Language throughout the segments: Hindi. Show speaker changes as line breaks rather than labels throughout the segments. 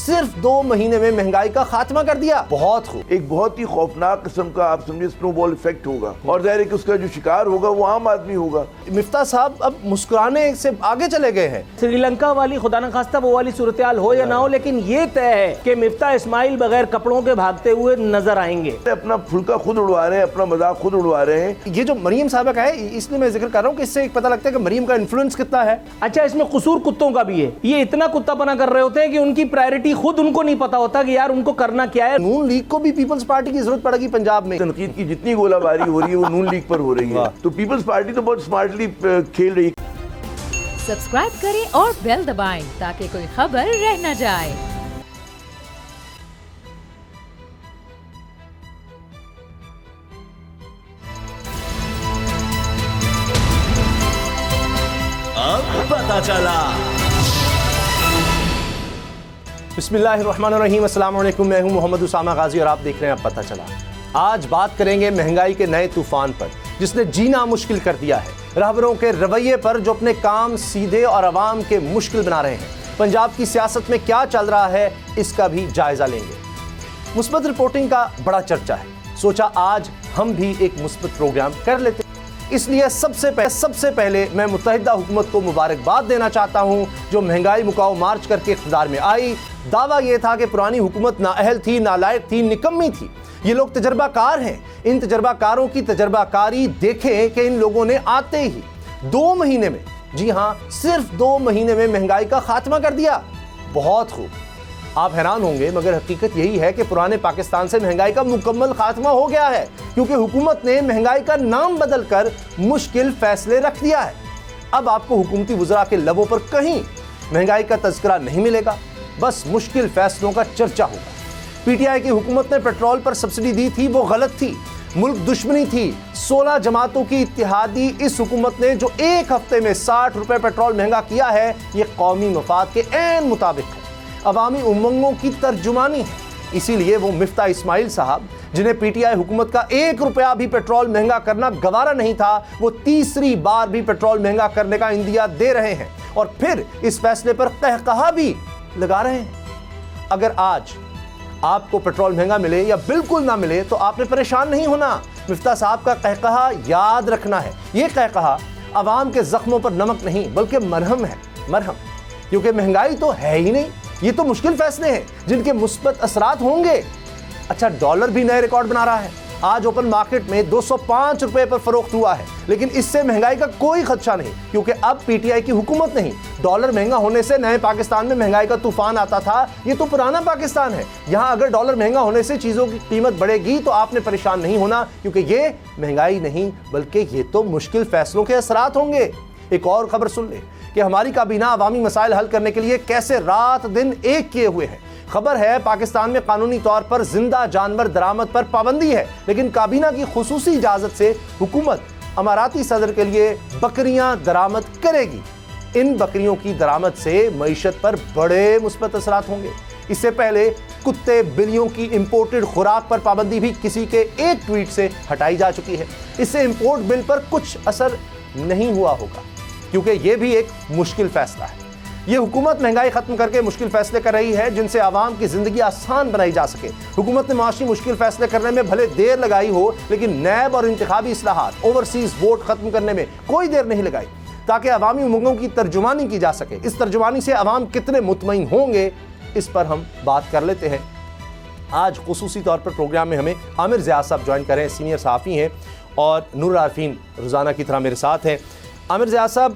सिर्फ 2 महीने में महंगाई का खात्मा कर दिया। बहुत खूब।
एक बहुत ही खौफनाक किस्म का आप समझिए स्नोबॉल इफेक्ट होगा और जाहिर है कि उसका जो शिकार होगा वो आम आदमी होगा।
मिफ्ता साहब अब मुस्कुराने से आगे चले गए हैं।
श्रीलंका वाली खुदा न खास्ता वो वाली सूरत हाल हो या ना हो, लेकिन ये तय है कि मिफ्ता इस्माइल बगैर कपड़ों के भागते हुए नजर आएंगे।
अपना फुल्का खुद उड़वा रहे हैं, अपना मजाक खुद उड़वा रहे हैं।
ये जो मरियम साहबा का है, इसलिए मैं जिक्र कर रहा हूँ कि इससे एक पता लगता है कि मरियम का इन्फ्लुएंस कितना है।
अच्छा, इसमें कसूर कुत्तों का भी है। ये इतना कुत्तापना कर रहे होते हैं कि उनकी प्रायोरिटी खुद उनको नहीं पता होता कि यार उनको करना क्या है।
नून लीग को भी पीपल्स पार्टी की जरूरत पड़ेगी पंजाब में।
तनकीद की जितनी गोलाबारी हो रही है वो नून लीग पर हो रही है, तो पीपल्स पार्टी तो बहुत स्मार्टली खेल रही है।
सब्सक्राइब करें और बेल दबाएं ताकि कोई खबर रह न जाए।
अब पता चला।
बिस्मिल्लाहिर्रहमानिर्रहीम, अस्सलाम वालेकुम। मैं हूं मोहम्मद उसामा गाजी और आप देख रहे हैं अब पता चला। आज बात करेंगे महंगाई के नए तूफान पर जिसने जीना मुश्किल कर दिया है, रहबरों के रवैये पर जो अपने काम सीधे और आवाम के मुश्किल बना रहे हैं। पंजाब की सियासत में क्या चल रहा है इसका भी जायजा लेंगे। मुस्बत रिपोर्टिंग का बड़ा चर्चा है, सोचा आज हम भी एक मुस्बत प्रोग्राम कर लेते हैं। इसलिए सबसे पहले मैं मुत्तहिदा हुकूमत को मुबारकबाद देना चाहता हूं जो महंगाई मुकाओ मार्च करके इख्तिदार में आई। दावा यह था कि पुरानी हुकूमत नाअहल थी, नालायक थी, निकम्मी थी। ये लोग तजर्बाकार हैं। इन तजर्बाकारों की तजर्बाकारी देखें कि इन लोगों ने आते ही 2 महीने में, जी हाँ सिर्फ 2 महीने में महंगाई का खात्मा कर दिया। बहुत खूब। आप हैरान होंगे मगर हकीकत यही है कि पुराने पाकिस्तान से महंगाई का मुकम्मल खात्मा हो गया है, क्योंकि हुकूमत ने महंगाई का नाम बदलकर मुश्किल फैसले रख दिया है। अब आपको हुकूमती वज़रा के लबों पर कहीं महंगाई का तज़किरा नहीं मिलेगा, बस मुश्किल फैसलों का चर्चा होगा। पीटीआई की हुकूमत ने पेट्रोल पर सब्सिडी दी थी, वो गलत थी, मुल्क दुश्मनी थी। 16 जमातों की इत्तिहादी इस हुकूमत ने जो एक हफ्ते में 60 रुपए पेट्रोल महंगा किया है, ये कौमी मफाद के ऐन मुताबिक है, अवामी उमंगों की तर्जुमानी है। इसीलिए वो मिफ्ता इस्माइल साहब, जिन्हें पीटीआई हुकूमत का 1 रुपया भी पेट्रोल महंगा करना गवारा नहीं था, वो तीसरी बार भी पेट्रोल महंगा करने का इंदिया दे रहे हैं और फिर इस फैसले पर कहकहा भी लगा रहे हैं। अगर आज आपको पेट्रोल महंगा मिले या बिल्कुल ना मिले तो आपने परेशान नहीं होना। मिफ्ता साहब का कहकहा याद रखना है। ये कहकहा अवाम के जख्मों पर नमक नहीं बल्कि मरहम है, मरहम। क्योंकि महंगाई तो है ही नहीं, ये तो मुश्किल फैसले हैं जिनके मुस्बत असरात होंगे। अच्छा, डॉलर भी नए रिकॉर्ड बना रहा है। आज ओपन मार्केट में 205 रुपए पर फरोख्त हुआ है, लेकिन इससे महंगाई का कोई खदशा नहीं, क्योंकि अब पीटीआई की हुकूमत नहीं। डॉलर महंगा होने से नए पाकिस्तान में महंगाई का तूफान आता था, ये तो पुराना पाकिस्तान है। यहाँ अगर डॉलर महंगा होने से चीज़ों की कीमत बढ़ेगी तो आपने परेशान नहीं होना, क्योंकि ये महंगाई नहीं बल्कि ये तो मुश्किल फैसलों के असरात होंगे। एक और खबर सुन ले कि हमारी काबीना अवामी मसाइल हल करने के लिए कैसे रात दिन एक किए हुए हैं। खबर है पाकिस्तान में कानूनी तौर पर जिंदा जानवर दरामद पर पाबंदी है, लेकिन काबीना की खुसूसी इजाजत से हुकूमत अमाराती सदर के लिए बकरियां दरामद करेगी। इन बकरियों की दरामद से मईशत पर बड़े मुस्बत असरात होंगे। इससे पहले कुत्ते बिल्लियों की इंपोर्टेड खुराक पर पाबंदी भी किसी के एक ट्वीट से हटाई जा चुकी है। इससे इंपोर्ट बिल पर कुछ असर नहीं हुआ होगा, क्योंकि यह भी एक मुश्किल फैसला है। ये हुकूमत महंगाई खत्म करके मुश्किल फैसले कर रही है जिनसे आवाम की जिंदगी आसान बनाई जा सके। हुकूमत ने माशी मुश्किल फैसले करने में भले देर लगाई हो, लेकिन नैब और इंतखाबी इस्लाहात, ओवरसीज वोट खत्म करने में कोई देर नहीं लगाई, ताकि अवामी उमंगों की तर्जुमानी की जा सके। इस तर्जुमानी से अवाम कितने मुतमईन होंगे, इस पर हम बात कर लेते हैं। आज खुसूसी तौर पर प्रोग्राम में हमें आमिर ज़ियाद साहब ज्वाइन करें, सीनियर सहाफ़ी हैं और नूर आरफीन रोज़ाना की तरह मेरे साथ हैं। आमिर ज़ियाद साहब,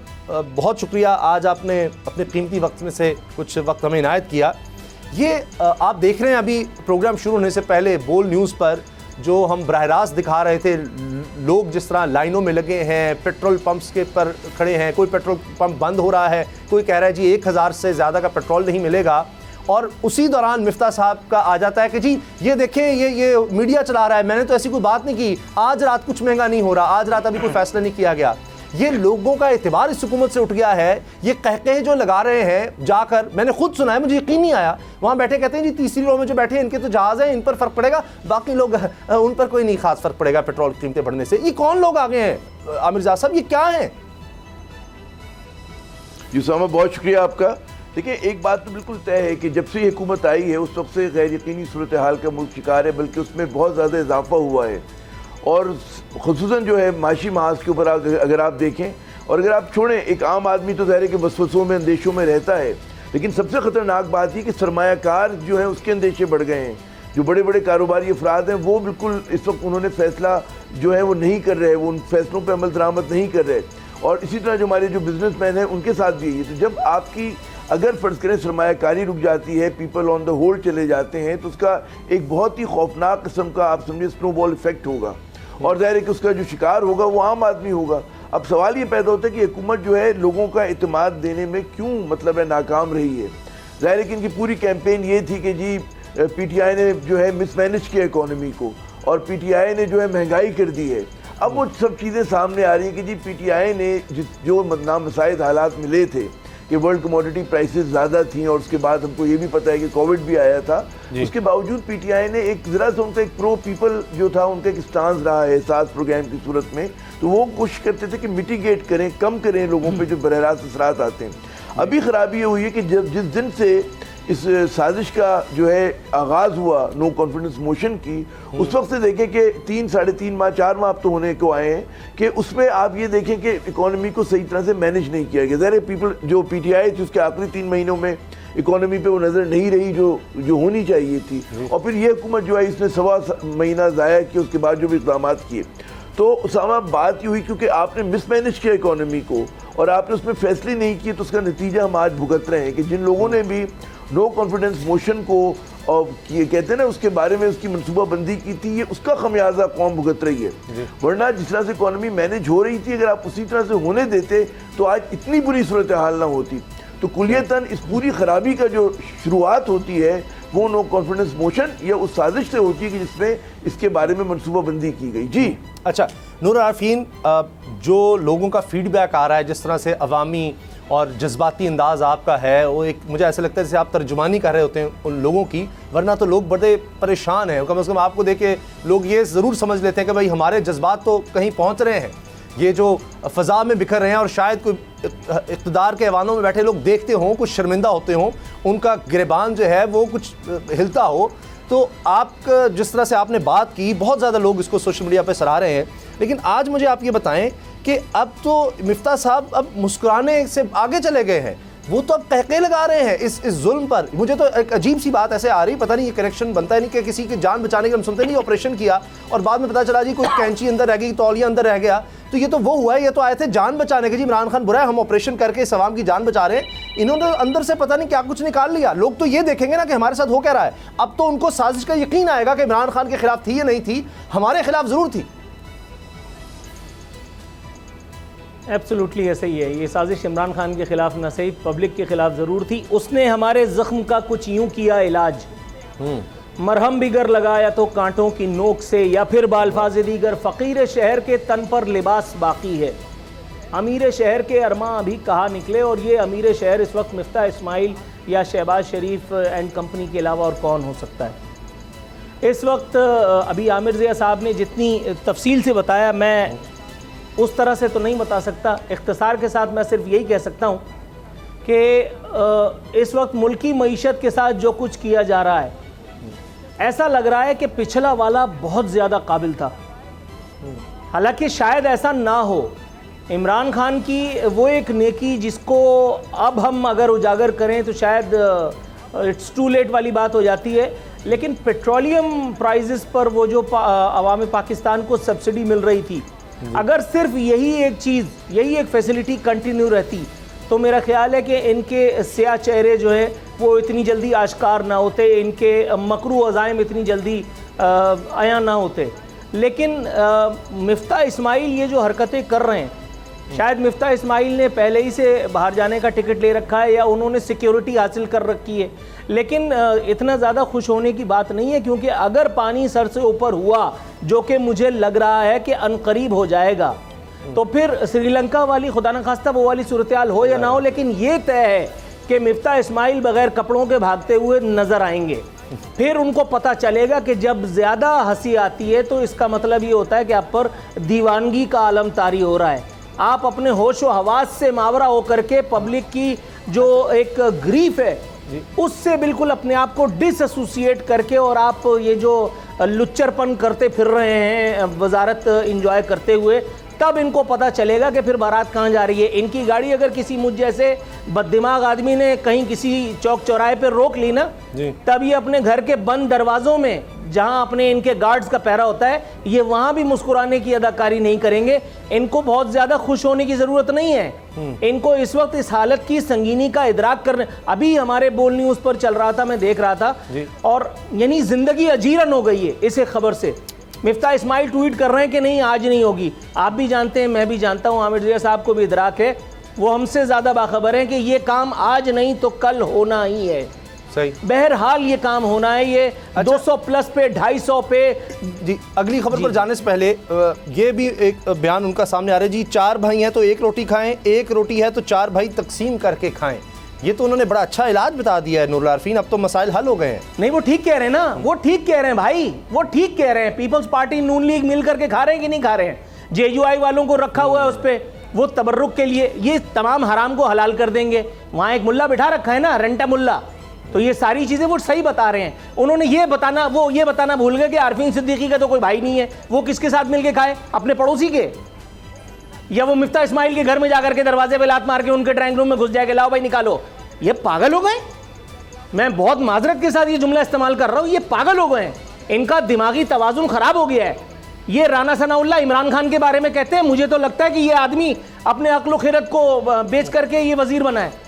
बहुत शुक्रिया, आज आपने अपने कीमती वक्त में से कुछ वक्त हमें इनायत किया। ये आप देख रहे हैं अभी प्रोग्राम शुरू होने से पहले बोल न्यूज़ पर जो हम बराह रास्त दिखा रहे थे, लोग जिस तरह लाइनों में लगे हैं, पेट्रोल पंप्स के पर खड़े हैं, कोई पेट्रोल पंप बंद हो रहा है, कोई कह रहा है जी 1000 से ज़्यादा का पेट्रोल नहीं मिलेगा, और उसी दौरान मिफ्ता साहब का आ जाता है कि जी ये देखें ये मीडिया चला रहा है, मैंने तो ऐसी कोई बात नहीं की, आज रात कुछ महंगा नहीं हो रहा, आज रात अभी कोई फैसला नहीं किया गया। ये लोगों का एतबार इस हुकूमत से उठ गया है। ये कहते जो लगा रहे हैं जाकर, मैंने खुद सुना है, मुझे यकीन नहीं आया, वहाँ बैठे कहते हैं जी तीसरी रो में जो बैठे हैं इनके तो जहाज़ हैं, इन पर फ़र्क पड़ेगा, बाकी लोग उन पर कोई नहीं खास फ़र्क पड़ेगा पेट्रोल की कीमतें बढ़ने से। ये कौन लोग आ गए हैं आमिर ज़ियाद साहब, ये क्या है?
जी साहब, बहुत शुक्रिया आपका। देखिए, एक बात तो बिल्कुल तय है कि जब से ये हुकूमत आई है उस वक्त से गैर यकीनी सूरत हाल का मुल्क शिकार है, बल्कि उसमें बहुत ज़्यादा इजाफा हुआ है। और खुसूसन जो है माशी महाज के ऊपर अगर आप देखें, और अगर आप छोड़ें, एक आम आदमी तो ज़ाहिर है कि वसवसों में, अंदेशों में रहता है, लेकिन सबसे ख़तरनाक बात ये कि सरमायाकार जो है उसके अंदेशे बढ़ गए हैं। जो बड़े बड़े कारोबारी अफराद हैं वो बिल्कुल इस वक्त उन्होंने फ़ैसला जो है वो नहीं कर रहे, वो उन फैसलों पर अमल दरामद नहीं कर रहे। और इसी तरह जो हमारे जो बिजनेसमैन हैं उनके साथ भी यही है। तो जब आपकी अगर फ़र्ज़ करें सरमायाकारी रुक जाती है, पीपल ऑन द होल्ड चले जाते हैं, तो उसका एक बहुत ही खौफनाक किस्म का आप समझिए स्नोबॉल इफेक्ट होगा, और ज़ाहिर है कि उसका जो शिकार होगा वो आम आदमी होगा। अब सवाल ये पैदा होता है कि हुकूमत जो है लोगों का एतमाद देने में क्यों मतलब है नाकाम रही है। ज़ाहिर है कि इनकी पूरी कैंपेन ये थी कि जी PTI ने जो है मिसमैनेज किया इकॉनमी को, और PTI ने जो है महंगाई कर दी है। अब वो सब चीज़ें सामने आ रही हैं कि जी PTI ने जो नामसाइद हालात मिले थे कि वर्ल्ड कमोडिटी प्राइसेस ज़्यादा थी, और उसके बाद हमको ये भी पता है कि कोविड भी आया था, उसके बावजूद PTI ने एक ज़रा सा उनका एक प्रो पीपल जो था उनका एक स्टांस रहा है साथ प्रोग्राम की सूरत में, तो वो कोशिश करते थे कि मिटिगेट करें, कम करें लोगों पे जो बरह रास्त असरात आते हैं। अभी ख़राबी ये हुई है कि जब जिस दिन से इस साजिश का जो है आगाज़ हुआ नो कॉन्फिडेंस मोशन की, उस वक्त से देखें कि 3, साढ़े 3 माह, 4 माह अब तो होने को आए हैं कि उसमें आप ये देखें कि इकॉनमी को सही तरह से मैनेज नहीं किया गया। ज़ाहिर पीपल जो PTI थी उसके आखिरी 3 महीनों में इकॉनमी पे वो नज़र नहीं रही जो होनी चाहिए थी, और फिर ये हुकूमत जो है इसने 1.25 महीना ज़ाया किया, उसके बाद जो भी इक़दाम किए। तो उसामा बात ये हुई क्योंकि आपने मिसमैनेज किया इकॉनमी को और आपने उसमें फैसले नहीं किए, तो उसका नतीजा हम आज भुगत रहे हैं कि जिन लोगों ने भी नो कॉन्फिडेंस मोशन को और कहते हैं ना उसके बारे में उसकी मनसूबाबंदी की थी, ये उसका खमियाजा कौम भुगत रही है। वरना जिस तरह से इकॉनमी मैनेज हो रही थी, अगर आप उसी तरह से होने देते तो आज इतनी बुरी सूरत हाल ना होती। तो कुलियतन इस पूरी खराबी का जो शुरुआत होती है वो नो कॉन्फिडेंस मोशन या उस साजिश से होती है कि जिसमें इसके बारे में मनसूबाबंदी की गई। जी
अच्छा नूर आरफीन, जो लोगों का फीडबैक आ रहा है, जिस तरह से अवामी और जज्बाती अंदाज़ आपका है, वो एक मुझे ऐसा लगता है जैसे आप तर्जुमानी कर रहे होते हैं उन लोगों की, वरना तो लोग बड़े परेशान हैं। कम से कम आपको देख के लोग ये ज़रूर समझ लेते हैं कि भाई हमारे जज्बात तो कहीं पहुंच रहे हैं, ये जो फ़ज़ा में बिखर रहे हैं, और शायद कोई इक़्तिदार के ऐवानों में बैठे लोग देखते हों, कुछ शर्मिंदा होते हों, उनका गिरबान जो है वो कुछ हिलता हो। तो आप जिस तरह से आपने बात की, बहुत ज़्यादा लोग इसको सोशल मीडिया पर सराह रहे हैं, लेकिन आज मुझे आप ये बताएं कि अब तो मिफ्ता साहब अब मुस्कुराने से आगे चले गए हैं, वो तो अब कहके लगा रहे हैं इस जुल्म पर। मुझे तो एक अजीब सी बात ऐसे आ रही, पता नहीं ये कनेक्शन बनता है नहीं कि किसी की जान बचाने के हम सुनते नहीं ऑपरेशन किया और बाद में पता चला जी कोई कैंची अंदर रह गई, तौलिया अंदर रह गया, तो ये तो वो हुआ है, ये तो आए थे जान बचाने के। जी इमरान खान बुरा है, हम ऑपरेशन करके इस अवाम की जान बचा रहे हैं, इन्होंने अंदर से पता नहीं क्या कुछ निकाल लिया। लोग तो ये देखेंगे ना कि हमारे साथ हो क्या रहा है। अब तो उनको साजिश का यकीन आएगा कि इमरान खान के खिलाफ थी या नहीं थी, हमारे खिलाफ जरूर थी।
एब्सोल्युटली ऐसे ही है, ये साजिश इमरान खान के ख़िलाफ़ न सही पब्लिक के ख़िलाफ़ ज़रूर थी। उसने हमारे ज़ख्म का कुछ यूँ किया इलाज, मरहम बिगर लगाया तो कांटों की नोक से, या फिर बाल्फाज़ दीगर फ़कीर शहर के तन पर लिबास बाकी है। अमीर शहर के अरमा अभी कहाँ निकले, और ये अमीर शहर इस वक्त मिफ्ता इस्माइल या शहबाज शरीफ एंड कंपनी के अलावा और कौन हो सकता है। इस वक्त अभी आमिर ज़िया साहब ने जितनी तफसील से बताया, मैं उस तरह से तो नहीं बता सकता। इख्तिसार के साथ मैं सिर्फ यही कह सकता हूँ कि इस वक्त मुल्की मईशत के साथ जो कुछ किया जा रहा है, ऐसा लग रहा है कि पिछला वाला बहुत ज़्यादा काबिल था। हालांकि शायद ऐसा ना हो। इमरान खान की वो एक नेकी जिसको अब हम अगर उजागर करें तो शायद इट्स टू लेट वाली बात हो जाती है, लेकिन पेट्रोलियम प्राइसेस पर वो जो अवाम पाकिस्तान को सब्सिडी मिल रही थी, अगर सिर्फ यही एक चीज़, यही एक फैसिलिटी कंटिन्यू रहती, तो मेरा ख्याल है कि इनके स्याह चेहरे जो है वो इतनी जल्दी आश्कार ना होते, इनके मकरू अज़ाइम इतनी जल्दी आया ना होते। लेकिन मिफ्ता इस्माइल ये जो हरकतें कर रहे हैं, शायद मिफ्ता इस्माइल ने पहले ही से बाहर जाने का टिकट ले रखा है या उन्होंने सिक्योरिटी हासिल कर रखी है, लेकिन इतना ज़्यादा खुश होने की बात नहीं है, क्योंकि अगर पानी सर से ऊपर हुआ, जो कि मुझे लग रहा है कि अनकरीब हो जाएगा, तो फिर श्रीलंका वाली खुदा न खास्ता वो वाली सूरत हाल हो या ना हो, लेकिन ये तय है कि मिफ्ता इस्माइल बगैर कपड़ों के भागते हुए नज़र आएंगे। फिर उनको पता चलेगा कि जब ज़्यादा हंसी आती है तो इसका मतलब ये होता है कि आप पर दीवानगी का आलम तारी हो रहा है। आप अपने होश व हवास से मावरा होकर के पब्लिक की जो एक ग्रीफ है उससे बिल्कुल अपने आप को डिसएसोसिएट करके, और आप ये जो लुच्चरपन करते फिर रहे हैं वजारत एंजॉय करते हुए, तब इनको पता चलेगा कि फिर बारात कहाँ जा रही है। इनकी गाड़ी अगर किसी मुझ जैसे बददिमाग आदमी ने कहीं किसी चौक चौराहे पर रोक ली ना, तब ये अपने घर के बंद दरवाजों में जहां अपने इनके गार्ड्स का पहरा होता है, ये वहां भी मुस्कुराने की अदाकारी नहीं करेंगे। इनको बहुत ज्यादा खुश होने की जरूरत नहीं है। इनको इस वक्त इस हालत की संगीनी का इदराक करने, अभी हमारे बोल न्यूज पर चल रहा था, मैं देख रहा था, और यानी जिंदगी अजीरन हो गई है इस खबर से। मिफ्ता इस्माइल ट्वीट कर रहे हैं कि नहीं आज नहीं होगी। आप भी जानते हैं, मैं भी जानता हूं, आमिर रज़ा साहब को भी इदराक है, वो हमसे ज्यादा बाखबर है कि ये काम आज नहीं तो कल होना ही है।
सही,
बहरहाल ये काम होना है। ये 200 प्लस पे 250 पे।
जी, अगली खबर पर जाने से पहले ये भी एक बयान उनका सामने आ रहा है जी, 4 भाई हैं तो 1 रोटी खाएं, 1 रोटी है तो 4 भाई तकसीम करके खाएं। ये तो उन्होंने बड़ा अच्छा इलाज बता दिया है नूरुल आरफीन, अब तो मसाइल हल हो गए हैं।
नहीं, वो ठीक कह रहे हैं ना, वो ठीक कह रहे हैं भाई, वो ठीक कह रहे हैं। पीपल्स पार्टी नून लीग मिल करके खा रहे हैं कि नहीं खा रहे हैं? जेयूआई वालों को रखा हुआ है उस पर, वो तबर्रुक के लिए ये तमाम हराम को हलाल कर देंगे। वहां एक मुल्ला बिठा रखा है ना, रेंटा मुल्ला, तो ये सारी चीजें वो सही बता रहे हैं। उन्होंने ये बताना भूल गए कि आरफीन सिद्दीकी का तो कोई भाई नहीं है। वो किसके साथ मिलके खाए? अपने पड़ोसी के, या वो मिफ्ता इस्माइल के घर में जाकर के दरवाजे पे लात मार के उनके ड्राइंग रूम में घुस जाएगा, लाओ भाई निकालो। ये पागल हो गए। मैं बहुत माजरत के साथ ये जुमला इस्तेमाल कर रहा हूं, ये पागल हो गए हैं। इनका दिमागी तवाजुन खराब हो गया है। ये राना सनाउल्लाह इमरान खान के बारे में कहते हैं, मुझे तो लगता है कि ये आदमी अपने अक्ल खिरत को बेच करके ये वजीर बना है।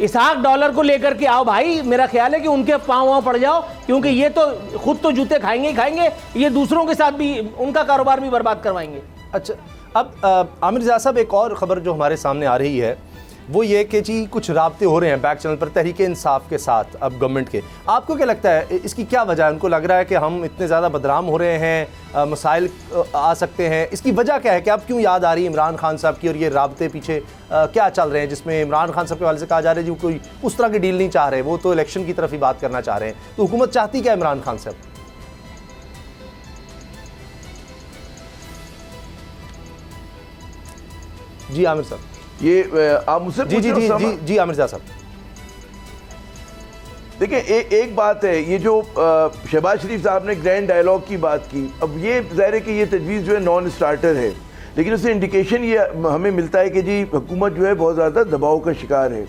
इसहाक डॉलर को लेकर के आओ भाई, मेरा ख्याल है कि उनके पाँव पड़ जाओ, क्योंकि ये तो खुद तो जूते खाएंगे ही खाएंगे, ये दूसरों के साथ भी उनका कारोबार भी बर्बाद करवाएंगे।
अच्छा, अब आमिर रज़ा साहब, एक और ख़बर जो हमारे सामने आ रही है वो ये कि जी कुछ राब्ते हो रहे हैं बैक चैनल पर तहरीक इंसाफ के साथ अब गवर्नमेंट के। आपको क्या लगता है इसकी क्या वजह है? उनको लग रहा है कि हम इतने ज़्यादा बदनाम हो रहे हैं, मसाइल आ सकते हैं, इसकी वजह क्या है कि अब क्यों याद आ रही है इमरान खान साहब की, और ये राब्ते पीछे क्या चल रहे हैं जिसमें इमरान खान साहब के वाले से कहा जा रहा है जी कोई उस तरह की डील नहीं चाह रहे, वो तो इलेक्शन की तरफ ही बात करना चाह रहे हैं। तो हुकूमत चाहती क्या इमरान खान साहब? जी आमिर साहब,
ये आप मुझसे
जी जी जी जी जी आमिर रज़ा साहब,
देखिए एक बात है, ये जो शहबाज शरीफ साहब ने ग्रैंड डायलॉग की बात की, अब ये ज़ाहिर है कि ये तजवीज़ जो है नॉन स्टार्टर है, लेकिन उससे इंडिकेशन ये हमें मिलता है कि जी हुकूमत जो है बहुत ज़्यादा दबाव का शिकार है,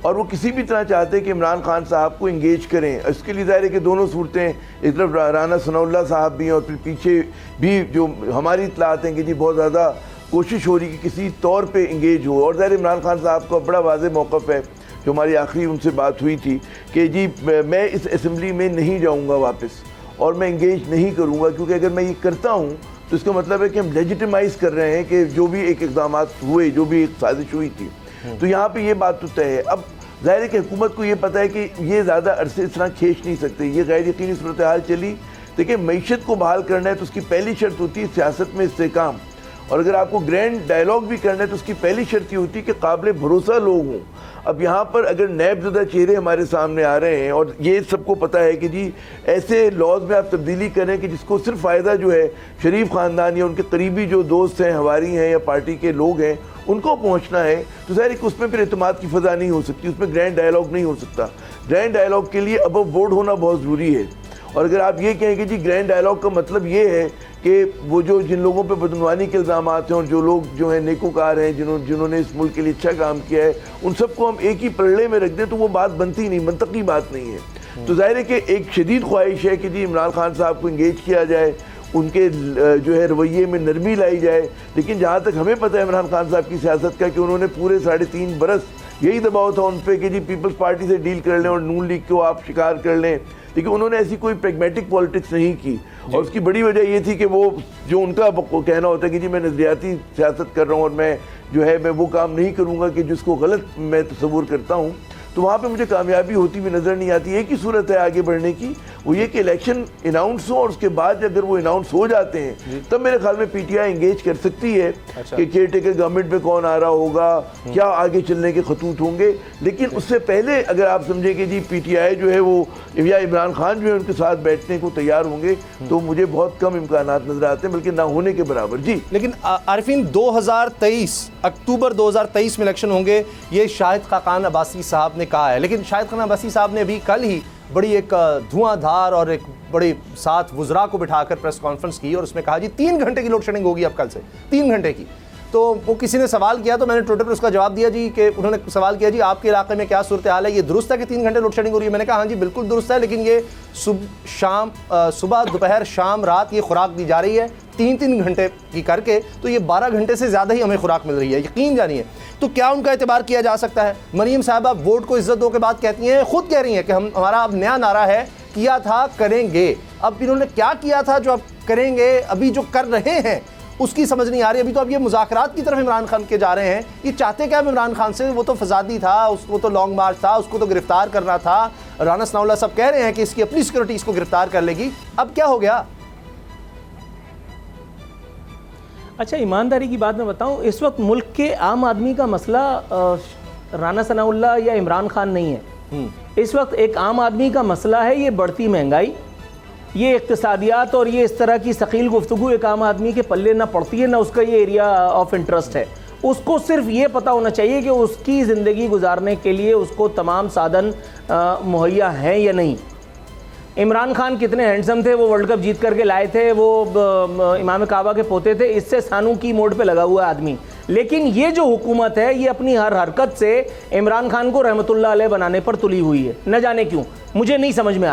और वो किसी भी तरह चाहते हैं कि इमरान खान साहब को इंगेज करें। इसके लिए ज़ाहिर है कि दोनों सूरतें, एक तरफ राना सनाउल्लाह साहब भी हैं और फिर पीछे भी जो हमारी इत्तलात हैं कि जी बहुत ज़्यादा कोशिश हो रही कि किसी तौर पे इंगेज हो। और ज़ाहिर इमरान खान साहब का बड़ा वाज़ेह मौक़िफ़ है, जो हमारी आखिरी उनसे बात हुई थी कि जी मैं इस असम्बली में नहीं जाऊंगा वापस, और मैं इंगेज नहीं करूंगा, क्योंकि अगर मैं ये करता हूं तो इसका मतलब है कि हम लेजिटिमाइज़ कर रहे हैं कि जो भी एक इक़दाम हुए, जो भी एक साजिश हुई थी। तो यहाँ पर यह बात तो तय है। अब ज़ाहिर है कि हुकूमत को ये पता है कि ये ज़्यादा अरसे इस तरह खींच नहीं सकते, ये गैर यकीनी सूरत हाल चली। देखिए, मईशत को बहाल करना है तो उसकी पहली शर्त होती है सियासत में इस्तेकाम, और अगर आपको ग्रैंड डायलॉग भी करना है तो उसकी पहली शर्त ये होती है कि काबिल भरोसा लोग हों। अब यहाँ पर अगर नैबज़दा चेहरे हमारे सामने आ रहे हैं, और ये सबको पता है कि जी ऐसे लॉज में आप तब्दीली करें कि जिसको सिर्फ फ़ायदा जो है शरीफ ख़ानदान या उनके करीबी जो दोस्त हैं, हवारी हैं या पार्टी के लोग हैं, उनको पहुँचना है, तो ज़ाहिर है कि उसमें फिर एतमाद की फ़ज़ा नहीं हो सकती, उसमें ग्रैंड डायलॉग नहीं हो सकता। ग्रैंड डायलॉग के लिए अब बोर्ड होना बहुत ज़रूरी है। और अगर आप ये कहें कि जी ग्रैंड डायलॉग का मतलब ये है कि वो जो जिन लोगों पे बदनवानी के इल्ज़ाम हैं और जो लोग जो हैं नेकोकार हैं, जिन्होंने इस मुल्क के लिए अच्छा काम किया है, उन सबको हम एक ही पलड़े में रख दें, तो वो बात बनती नहीं, मंतकी बात नहीं है। तो ज़ाहिर है कि एक शदीद ख्वाहिश है कि जी इमरान खान साहब को इंगेज किया जाए, उनके जो है रवैये में नरमी लाई जाए। लेकिन जहाँ तक हमें पता है इमरान खान साहब की सियासत का, कि उन्होंने पूरे 3.5 बरस यही दबाव था उन पर कि जी पीपल्स पार्टी से डील कर लें और नून लीग को आप शिकार कर लें, लेकिन उन्होंने ऐसी कोई प्रैग्मेटिक पॉलिटिक्स नहीं की। और उसकी बड़ी वजह ये थी कि वो जो उनका कहना होता है कि जी मैं नज़रियाती सियासत कर रहा हूँ और मैं जो है मैं वो काम नहीं करूँगा कि जिसको गलत मैं तस्वुर करता हूँ, तो वहाँ पे मुझे कामयाबी होती भी नज़र नहीं आती। एक ही सूरत है आगे बढ़ने की, वो ये कि इलेक्शन अनाउंस हो और उसके बाद अगर वो अनाउंस हो जाते हैं तब मेरे ख्याल में पीटीआई इंगेज कर सकती है कि केयर टेकर गवर्नमेंट में कौन आ रहा होगा, क्या आगे चलने के खतूत होंगे। लेकिन उससे पहले अगर आप समझे कि जी पीटीआई जो है वो या इमरान खान जो है उनके साथ बैठने को तैयार होंगे, तो मुझे बहुत कम इम्कानात नजर आते हैं, बल्कि ना होने के बराबर। जी
लेकिन आरिफीन 2023 अक्टूबर 2023 में इलेक्शन होंगे, ये शाहिद खाकान अब्बासी साहब ने कहा है। लेकिन शाहिद खान अब्बासी साहब ने भी कल ही बड़ी एक धुआंधार और एक बड़ी साथ वुज़रा को बिठाकर प्रेस कॉन्फ्रेंस की और उसमें कहा जी 3 घंटे की लोड शेडिंग होगी अब कल से, 3 घंटे की। तो वो किसी ने सवाल किया तो मैंने ट्विटर पर उसका जवाब दिया जी कि उन्होंने सवाल किया जी आपके इलाके में क्या सूरत हाल है, ये दुरुस्त है कि 3 घंटे लोड शेडिंग हो रही है? मैंने कहा हाँ जी बिल्कुल दुरुस्त है, लेकिन ये सुबह दोपहर शाम रात ये खुराक दी जा रही है 3-3 घंटे की करके, तो ये 12 घंटे से ज़्यादा ही हमें खुराक मिल रही है, यकीन जानिए। तो क्या उनका एतबार किया जा सकता है? मरीम साहबा वोट को इज्जत दो के बाद कहती हैं, खुद कह रही हैं कि हमारा अब नया नारा है, किया था करेंगे। अब इन्होंने क्या किया था जो अब करेंगे? अभी जो कर रहे हैं उसकी समझ नहीं आ रही। अभी तो अब ये मुज़ाकरात की तरफ इमरान खान के जा रहे हैं। ये चाहते क्या इमरान खान से? वो तो फसादी था, वो तो लॉन्ग मार्च था, उसको तो गिरफ्तार करना था। राना सनाउल्लाह सब कह रहे हैं कि इसकी अपनी सिक्योरिटी इसको गिरफ्तार कर लेगी। अब क्या हो गया?
अच्छा, ईमानदारी की बात मैं बताऊं, इस वक्त मुल्क के आम आदमी का मसला राना सनाउल्लाह या इमरान खान नहीं है। इस वक्त एक आम आदमी का मसला है ये बढ़ती महंगाई, ये इक्तिसादियात और ये इस तरह की सकील गुफ्तगू एक आम आदमी के पल्ले ना पड़ती है, ना उसका ये एरिया ऑफ इंटरेस्ट है। उसको सिर्फ ये पता होना चाहिए कि उसकी ज़िंदगी गुजारने के लिए उसको तमाम साधन मुहैया हैं या नहीं। इमरान खान कितने हैंडसम थे, वो वर्ल्ड कप जीत करके लाए थे, वो इमाम काबा के पोते थे, इससे सानू की मोड पे लगा हुआ आदमी। लेकिन ये जो हुकूमत है ये अपनी हर हरकत से इमरान खान को रहमतुल्लाह अलैह बनाने पर तुली हुई है। न जाने क्यों, मुझे नहीं समझ में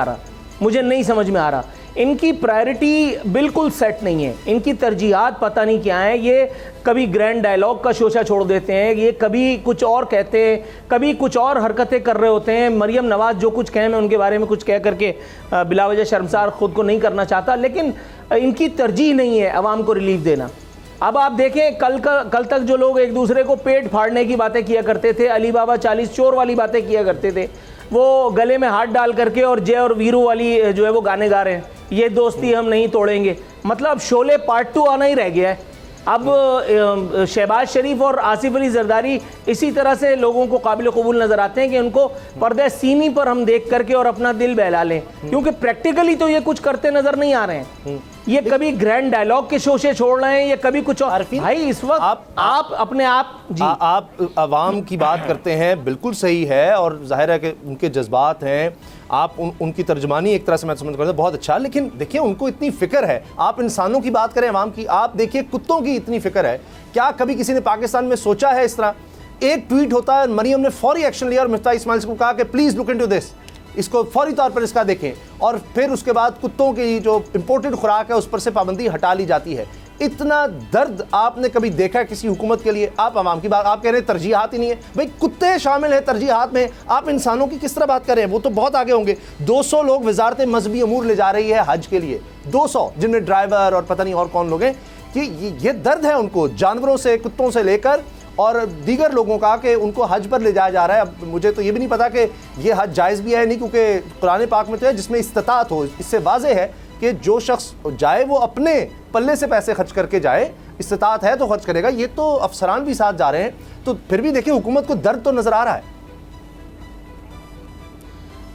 आ रहा। इनकी प्रायोरिटी बिल्कुल सेट नहीं है, इनकी तरजीहात पता नहीं क्या है। ये कभी ग्रैंड डायलॉग का शोशा छोड़ देते हैं, ये कभी कुछ और कहते हैं, कभी कुछ और हरकतें कर रहे होते हैं। मरियम नवाज़ जो कुछ कहें, मैं उनके बारे में कुछ कह करके बिलावजह शर्मसार ख़ुद को नहीं करना चाहता, लेकिन इनकी तरजीह नहीं है अवाम को रिलीफ देना। अब आप देखें, कल तक जो लोग एक दूसरे को पेट फाड़ने की बातें किया करते थे, अली बाबा 40 चोर वाली बातें किया करते थे, वो गले में हाथ डाल करके और जय और वीरू वाली जो है वो गाने गा रहे हैं, ये दोस्ती हम नहीं तोड़ेंगे। मतलब शोले पार्ट 2 आना ही रह गया है। अब शहबाज शरीफ और आसिफ अली जरदारी इसी तरह से लोगों को काबिल कबूल नज़र आते हैं कि उनको पर्दे सीमी पर हम देख करके और अपना दिल बहला लें, क्योंकि प्रैक्टिकली तो ये कुछ करते नज़र नहीं आ रहे हैं। ये कभी ग्रैंड डायलॉग के शोशे छोड़ रहे हैं, ये कभी कुछ और। भाई इस वक्त आप अपने आप जी
आप अवाम की बात करते हैं, बिल्कुल सही है, और जाहिर है कि उनके जज्बात हैं, आप उनकी तर्जमानी एक तरह से मैं समझ करता हूं बहुत अच्छा। लेकिन देखिए, उनको इतनी फिक्र है, आप इंसानों की बात करें अवाम की, आप देखिए कुत्तों की इतनी फिक्र है। क्या कभी किसी ने पाकिस्तान में सोचा है इस तरह? एक ट्वीट होता है, मरियम ने फौरी एक्शन लिया और मिफ्ताह इस्माइल को कहा कि प्लीज़ लुक इनटू दिस, इसको फौरी तौर पर इसका देखें, और फिर उसके बाद कुत्तों की जो इंपोर्टेड खुराक है उस पर से पाबंदी हटा ली जाती है। इतना दर्द आपने कभी देखा है किसी हुकूमत के लिए? आप आवाम की बात, आप कह रहे हैं तरजीहात ही नहीं है। भाई कुत्ते शामिल हैं तरजीहात में, आप इंसानों की किस तरह बात कर रहे हैं? वो तो बहुत आगे होंगे। 200 लोग वजारत मजहबी अमूर ले जा रही है हज के लिए, 200, जिनमें ड्राइवर और पता नहीं और कौन लोग हैं। कि ये दर्द है उनको, जानवरों से, कुत्तों से लेकर और दीगर लोगों का, कि उनको हज पर ले जाया जा रहा है। अब मुझे तो ये भी नहीं पता कि ये हज जायज़ भी है नहीं, क्योंकि कुरान पाक में तो है जिसमें इस्तिताअत हो। इससे वाज़ेह है कि जो शख्स जाए वो अपने पल्ले से पैसे खर्च करके जाए, इस्तिताअत है तो खर्च करेगा। ये तो अफसरान भी साथ जा रहे हैं, तो फिर भी देखिए हुकूमत को दर्द तो नज़र आ रहा है।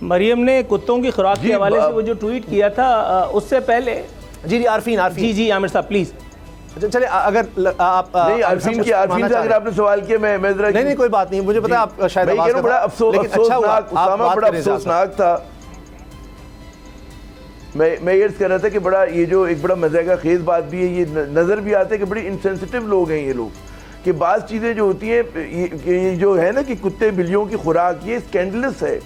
मरियम ने कुत्तों की खुराक के हवाले से वो जो ट्वीट किया था, उससे पहले
जी आरफीन
जी आमिर साहब प्लीज़।
चले, अगर आप
नहीं, आरफीन से अगर आपने सवाल किया, मैं जरा
नहीं कोई बात नहीं, मुझे पता है आप शायद
बड़ा अफसोसनाक था। मैं ये कह रहा था कि बड़ा ये जो एक बड़ा मज़े का खेज बात भी है, ये नज़र भी आता है कि बड़ी इनसेंसिटिव लोग हैं ये लोग, कि बाज़ चीज़ें जो होती हैं, ये जो है ना कि कुत्ते बिल्लियों की खुराक, ये स्कैंडलस है।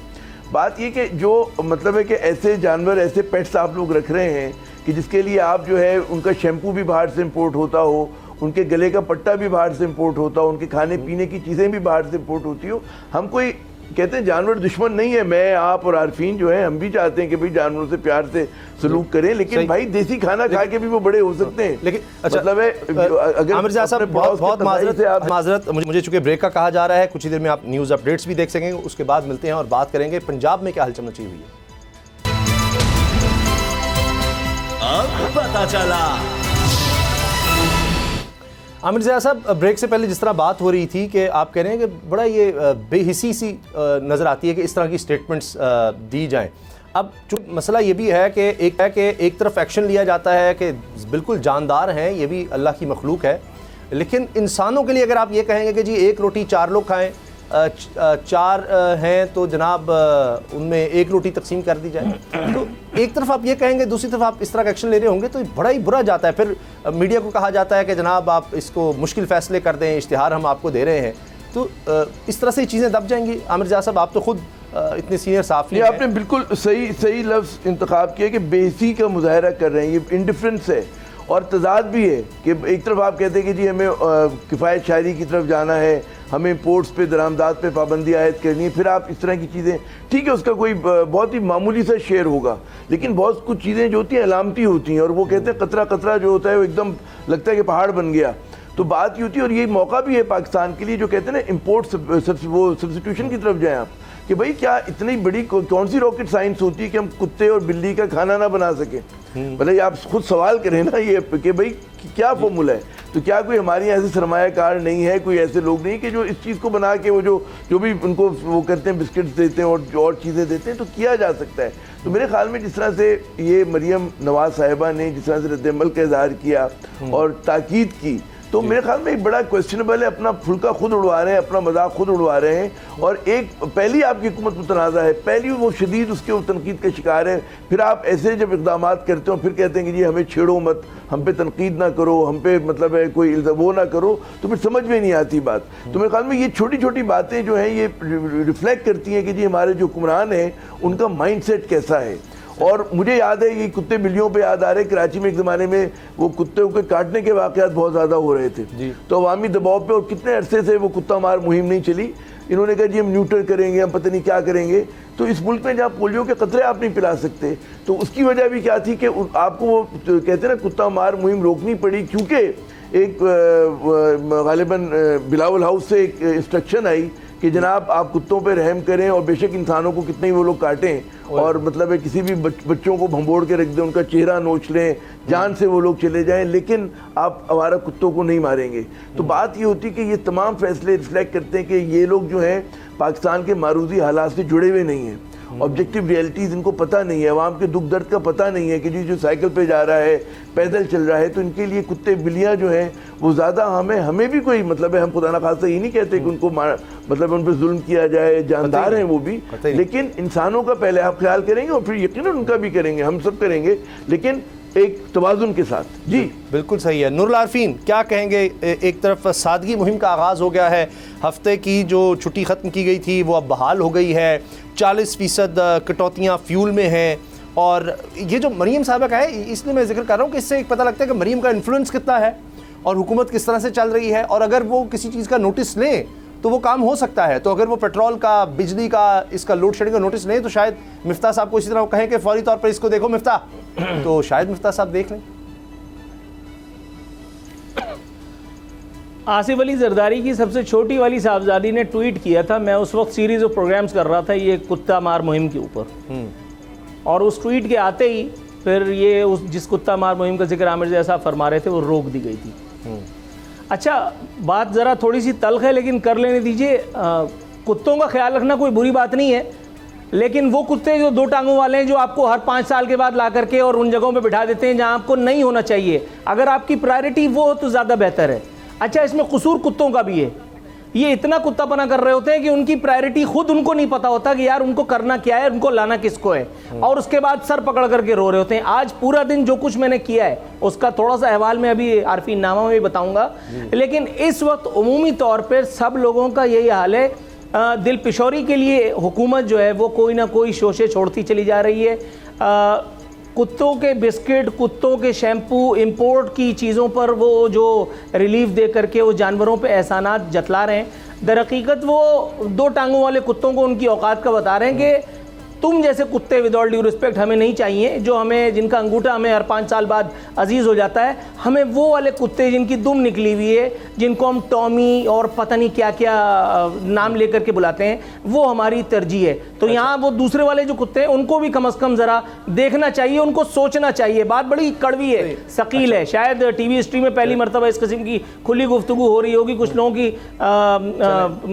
बात ये कि जो मतलब है कि ऐसे जानवर, ऐसे पेट्स आप लोग रख रहे हैं कि जिसके लिए आप जो है उनका शैम्पू भी बाहर से इंपोर्ट होता हो, उनके गले का पट्टा भी बाहर से इंपोर्ट होता हो, उनके खाने पीने की चीज़ें भी बाहर से इंपोर्ट होती हो। हम कोई कहते हैं जानवर दुश्मन नहीं है, मैं, आप और आरफीन जो है हम भी चाहते हैं कि भाई जानवरों से प्यार से सलूक करें, लेकिन भाई देसी खाना खा के भी वो बड़े हो सकते हैं।
लेकिन
अच्छा, मतलब है अगर
आमिर साहब बहुत माजरत, मुझे चूंकि ब्रेक का कहा जा रहा है, कुछ ही देर में आप न्यूज़ अपडेट्स भी देख सकेंगे, उसके बाद मिलते हैं और बात करेंगे पंजाब में क्या हलचल मची हुई है।
पता चला।
आमिर ज़िया साहब, ब्रेक से पहले जिस तरह बात हो रही थी कि आप कह रहे हैं कि बड़ा ये बेहिसी सी नज़र आती है कि इस तरह की स्टेटमेंट्स दी जाएं। अब जो मसला ये भी है कि एक तरफ एक्शन लिया जाता है कि बिल्कुल जानदार हैं, ये भी अल्लाह की मखलूक है, लेकिन इंसानों के लिए अगर आप ये कहेंगे कि जी एक रोटी 4 लोग खाएं, 4 हैं तो जनाब उनमें एक रोटी तकसीम कर दी जाए, तो एक तरफ आप ये कहेंगे, दूसरी तरफ आप इस तरह का एक्शन ले रहे होंगे तो बड़ा ही बुरा जाता है। फिर मीडिया को कहा जाता है कि जनाब आप इसको मुश्किल फ़ैसले कर दें, इश्तिहार हम आपको दे रहे हैं, तो इस तरह से चीज़ें दब जाएंगी। आमिर ज़िया साहब, आप तो खुद इतने सीनियर साफ़ी हैं।
आपने बिल्कुल सही लफ्ज़ इंतखाब किया कि बेइज्जती का मुजाहरा कर रहे हैं, ये इंडिफरेंस है और तजाद भी है कि एक तरफ आप कहते हैं कि जी हमें किफ़ायत शायरी की तरफ जाना है, हमें इंपोर्ट्स पे दरामदात पे पाबंदी आयद करनी है, फिर आप इस तरह की चीज़ें, ठीक है उसका कोई बहुत ही मामूली सा शेयर होगा, लेकिन बहुत कुछ चीज़ें जो होती हैं अलामती होती हैं और वो कहते हैं कतरा कतरा जो होता है वो एकदम लगता है कि पहाड़ बन गया। तो बात ये होती है और ये मौका भी है पाकिस्तान के लिए, जो कहते हैं ना इम्पोर्ट वो सब्स्टिट्यूशन की तरफ जाएँ आप, कि भाई क्या इतनी बड़ी कौन सी रॉकेट साइंस होती है कि हम कुत्ते और बिल्ली का खाना ना बना सकें। मतलब आप खुद सवाल करें ना ये कि भाई क्या फॉर्मूला है, तो क्या कोई हमारे यहाँ ऐसे सरमायाकार नहीं है, कोई ऐसे लोग नहीं कि जो इस चीज़ को बना के वो जो भी उनको वो करते हैं, बिस्किट्स देते हैं और चीज़ें देते हैं, तो किया जा सकता है। तो मेरे ख्याल में जिस तरह से ये मरियम नवाज साहिबा ने जिस तरह से रद्द-ए-अमल का इज़हार किया और ताकीद की, तो मेरे ख्याल में एक बड़ा क्वेश्चनेबल है, अपना फुल्का खुद उड़वा रहे हैं, अपना मजाक खुद उड़वा रहे हैं। और एक पहली आपकी हुकूमत मुतनाज़ा है, पहली वो शदीद उसके तनकीद का शिकार है, फिर आप ऐसे जब इक़दाम करते हो फिर कहते हैं कि जी हमें छेड़ो मत, हम पे तनकीद ना करो, हम पे मतलब है कोई वो ना करो, तो फिर समझ में नहीं आती बात। तो मेरे ख्याल में ये छोटी छोटी बातें जो हैं ये रिफ्लेक्ट करती हैं कि जी हमारे जो हुक्मरान हैं उनका माइंड सेट कैसा है। और मुझे याद है ये कुत्ते बिल्लियों पे याद आ रहे, कराची में एक ज़माने में वो कुत्ते को काटने के वाक़यात बहुत ज़्यादा हो रहे थे, तो अवामी दबाव पे और कितने अरसे से वो कुत्ता मार मुहिम नहीं चली। इन्होंने कहा जी हम न्यूट्रल करेंगे, हम पता नहीं क्या करेंगे। तो इस मुल्क में जहाँ पोलियो के कतरे आप नहीं पिला सकते, तो उसकी वजह भी क्या थी कि आपको वो कहते हैं ना कुत्ता मार मुहिम रोकनी पड़ी, क्योंकि एक गालिबन बिलावल हाउस से एक इंस्ट्रक्शन आई कि जनाब आप कुत्तों पे रहम करें और बेशक इंसानों को कितने ही वो लोग काटें और मतलब है किसी भी बच्चों को भंबोड़ के रख दें, उनका चेहरा नोच लें, जान से वो लोग चले जाएं, लेकिन आप आवारा कुत्तों को नहीं मारेंगे। तो बात ये होती है कि ये तमाम फैसले रिफ्लेक्ट करते हैं कि ये लोग जो हैं पाकिस्तान के मारूजी हालात से जुड़े हुए नहीं हैं, ऑब्जेक्टिव रियलिटीज़ इनको पता नहीं है, आवाम के दुख दर्द का पता नहीं है कि जी जो साइकिल पे जा रहा है, पैदल चल रहा है, तो इनके लिए कुत्ते बिल्लियाँ जो हैं वो ज़्यादा हमें भी कोई मतलब है, हम खुदा ना खास्ता ये नहीं कहते कि उनको मतलब उन पर जुल्म किया जाए, जानदार हैं वो भी, लेकिन इंसानों का पहले आप ख्याल करेंगे और फिर यकीनन उनका भी करेंगे, हम सब करेंगे, लेकिन एक तवाज़ुन के साथ। जी
बिल्कुल सही है। नूरुल आरफीन, क्या कहेंगे? एक तरफ सादगी मुहिम का आगाज़ हो गया है, हफ्ते की जो छुट्टी ख़त्म की गई थी वो अब बहाल हो गई है, 40% कटौतियाँ फ्यूल में हैं, और ये जो मरीम साहबा का है इसलिए मैं जिक्र कर रहा हूँ कि इससे एक पता लगता है कि मरीम का इन्फ्लुएंस कितना है और हुकूमत किस तरह से चल रही है, और अगर वो किसी चीज़ का नोटिस लें तो वो काम हो सकता है। तो अगर वो पेट्रोल का, बिजली का, इसका लोड शेडिंग का नोटिस लें तो शायद मिफ्ता साहब को इसी तरह कहें कि फौरी तौर पर इसको देखो मिफ्ता, तो शायद मिफ्ता साहब देख लें।
आसिफ अली जरदारी की सबसे छोटी वाली साहबजादी ने ट्वीट किया था, मैं उस वक्त सीरीज़ ऑफ प्रोग्राम्स कर रहा था ये कुत्ता मार मुहिम के ऊपर, और उस ट्वीट के आते ही फिर ये उस जिस कुत्ता मार मुहिम का जिक्र आमिर जैसा फरमा रहे थे वो रोक दी गई थी। अच्छा, बात ज़रा थोड़ी सी तल्ख है लेकिन कर लेने दीजिए। कुत्तों का ख्याल रखना कोई बुरी बात नहीं है, लेकिन वो कुत्ते जो 2 टांगों वाले हैं जो आपको हर 5 साल के बाद ला करके और उन जगहों पे बिठा देते हैं जहां आपको नहीं होना चाहिए, अगर आपकी प्रायोरिटी वो हो तो ज़्यादा बेहतर है। अच्छा, इसमें कसूर कुत्तों का भी है, ये इतना कुत्तापना कर रहे होते हैं कि उनकी प्रायोरिटी खुद उनको नहीं पता होता कि यार उनको करना क्या है, उनको लाना किसको है, और उसके बाद सर पकड़ करके रो रहे होते हैं। आज पूरा दिन जो कुछ मैंने किया है उसका थोड़ा सा अहवाल मैं अभी आरफीन नामा में भी बताऊंगा, लेकिन इस वक्त उमूमी तौर पर सब लोगों का यही हाल है। दिल पिशोरी के लिए हुकूमत जो है वो कोई ना कोई शोशे छोड़ती चली जा रही है। कुत्तों के बिस्किट, कुत्तों के शैम्पू, इंपोर्ट की चीज़ों पर वो जो रिलीफ दे करके वो जानवरों पे एहसानात जतला रहे हैं, दरहकीकत वो 2 टांगों वाले कुत्तों को उनकी औकात का बता रहे हैं कि तुम जैसे कुत्ते विद ऑल ड्यू रिस्पेक्ट हमें नहीं चाहिए, जो हमें जिनका अंगूठा हमें हर 5 साल बाद अजीज़ हो जाता है। हमें वो वाले कुत्ते जिनकी दुम निकली हुई है, जिनको हम टॉमी और पता नहीं क्या क्या नाम लेकर के बुलाते हैं, वो हमारी तरजीह है। तो यहाँ वो दूसरे वाले जो कुत्ते हैं उनको भी कम से कम ज़रा देखना चाहिए, उनको सोचना चाहिए। बात बड़ी कड़वी है, सकील है। शायद टीवी हिस्ट्री में पहली मरतबा इस किस्म की खुली गुफ्तगू हो रही होगी, कुछ लोगों की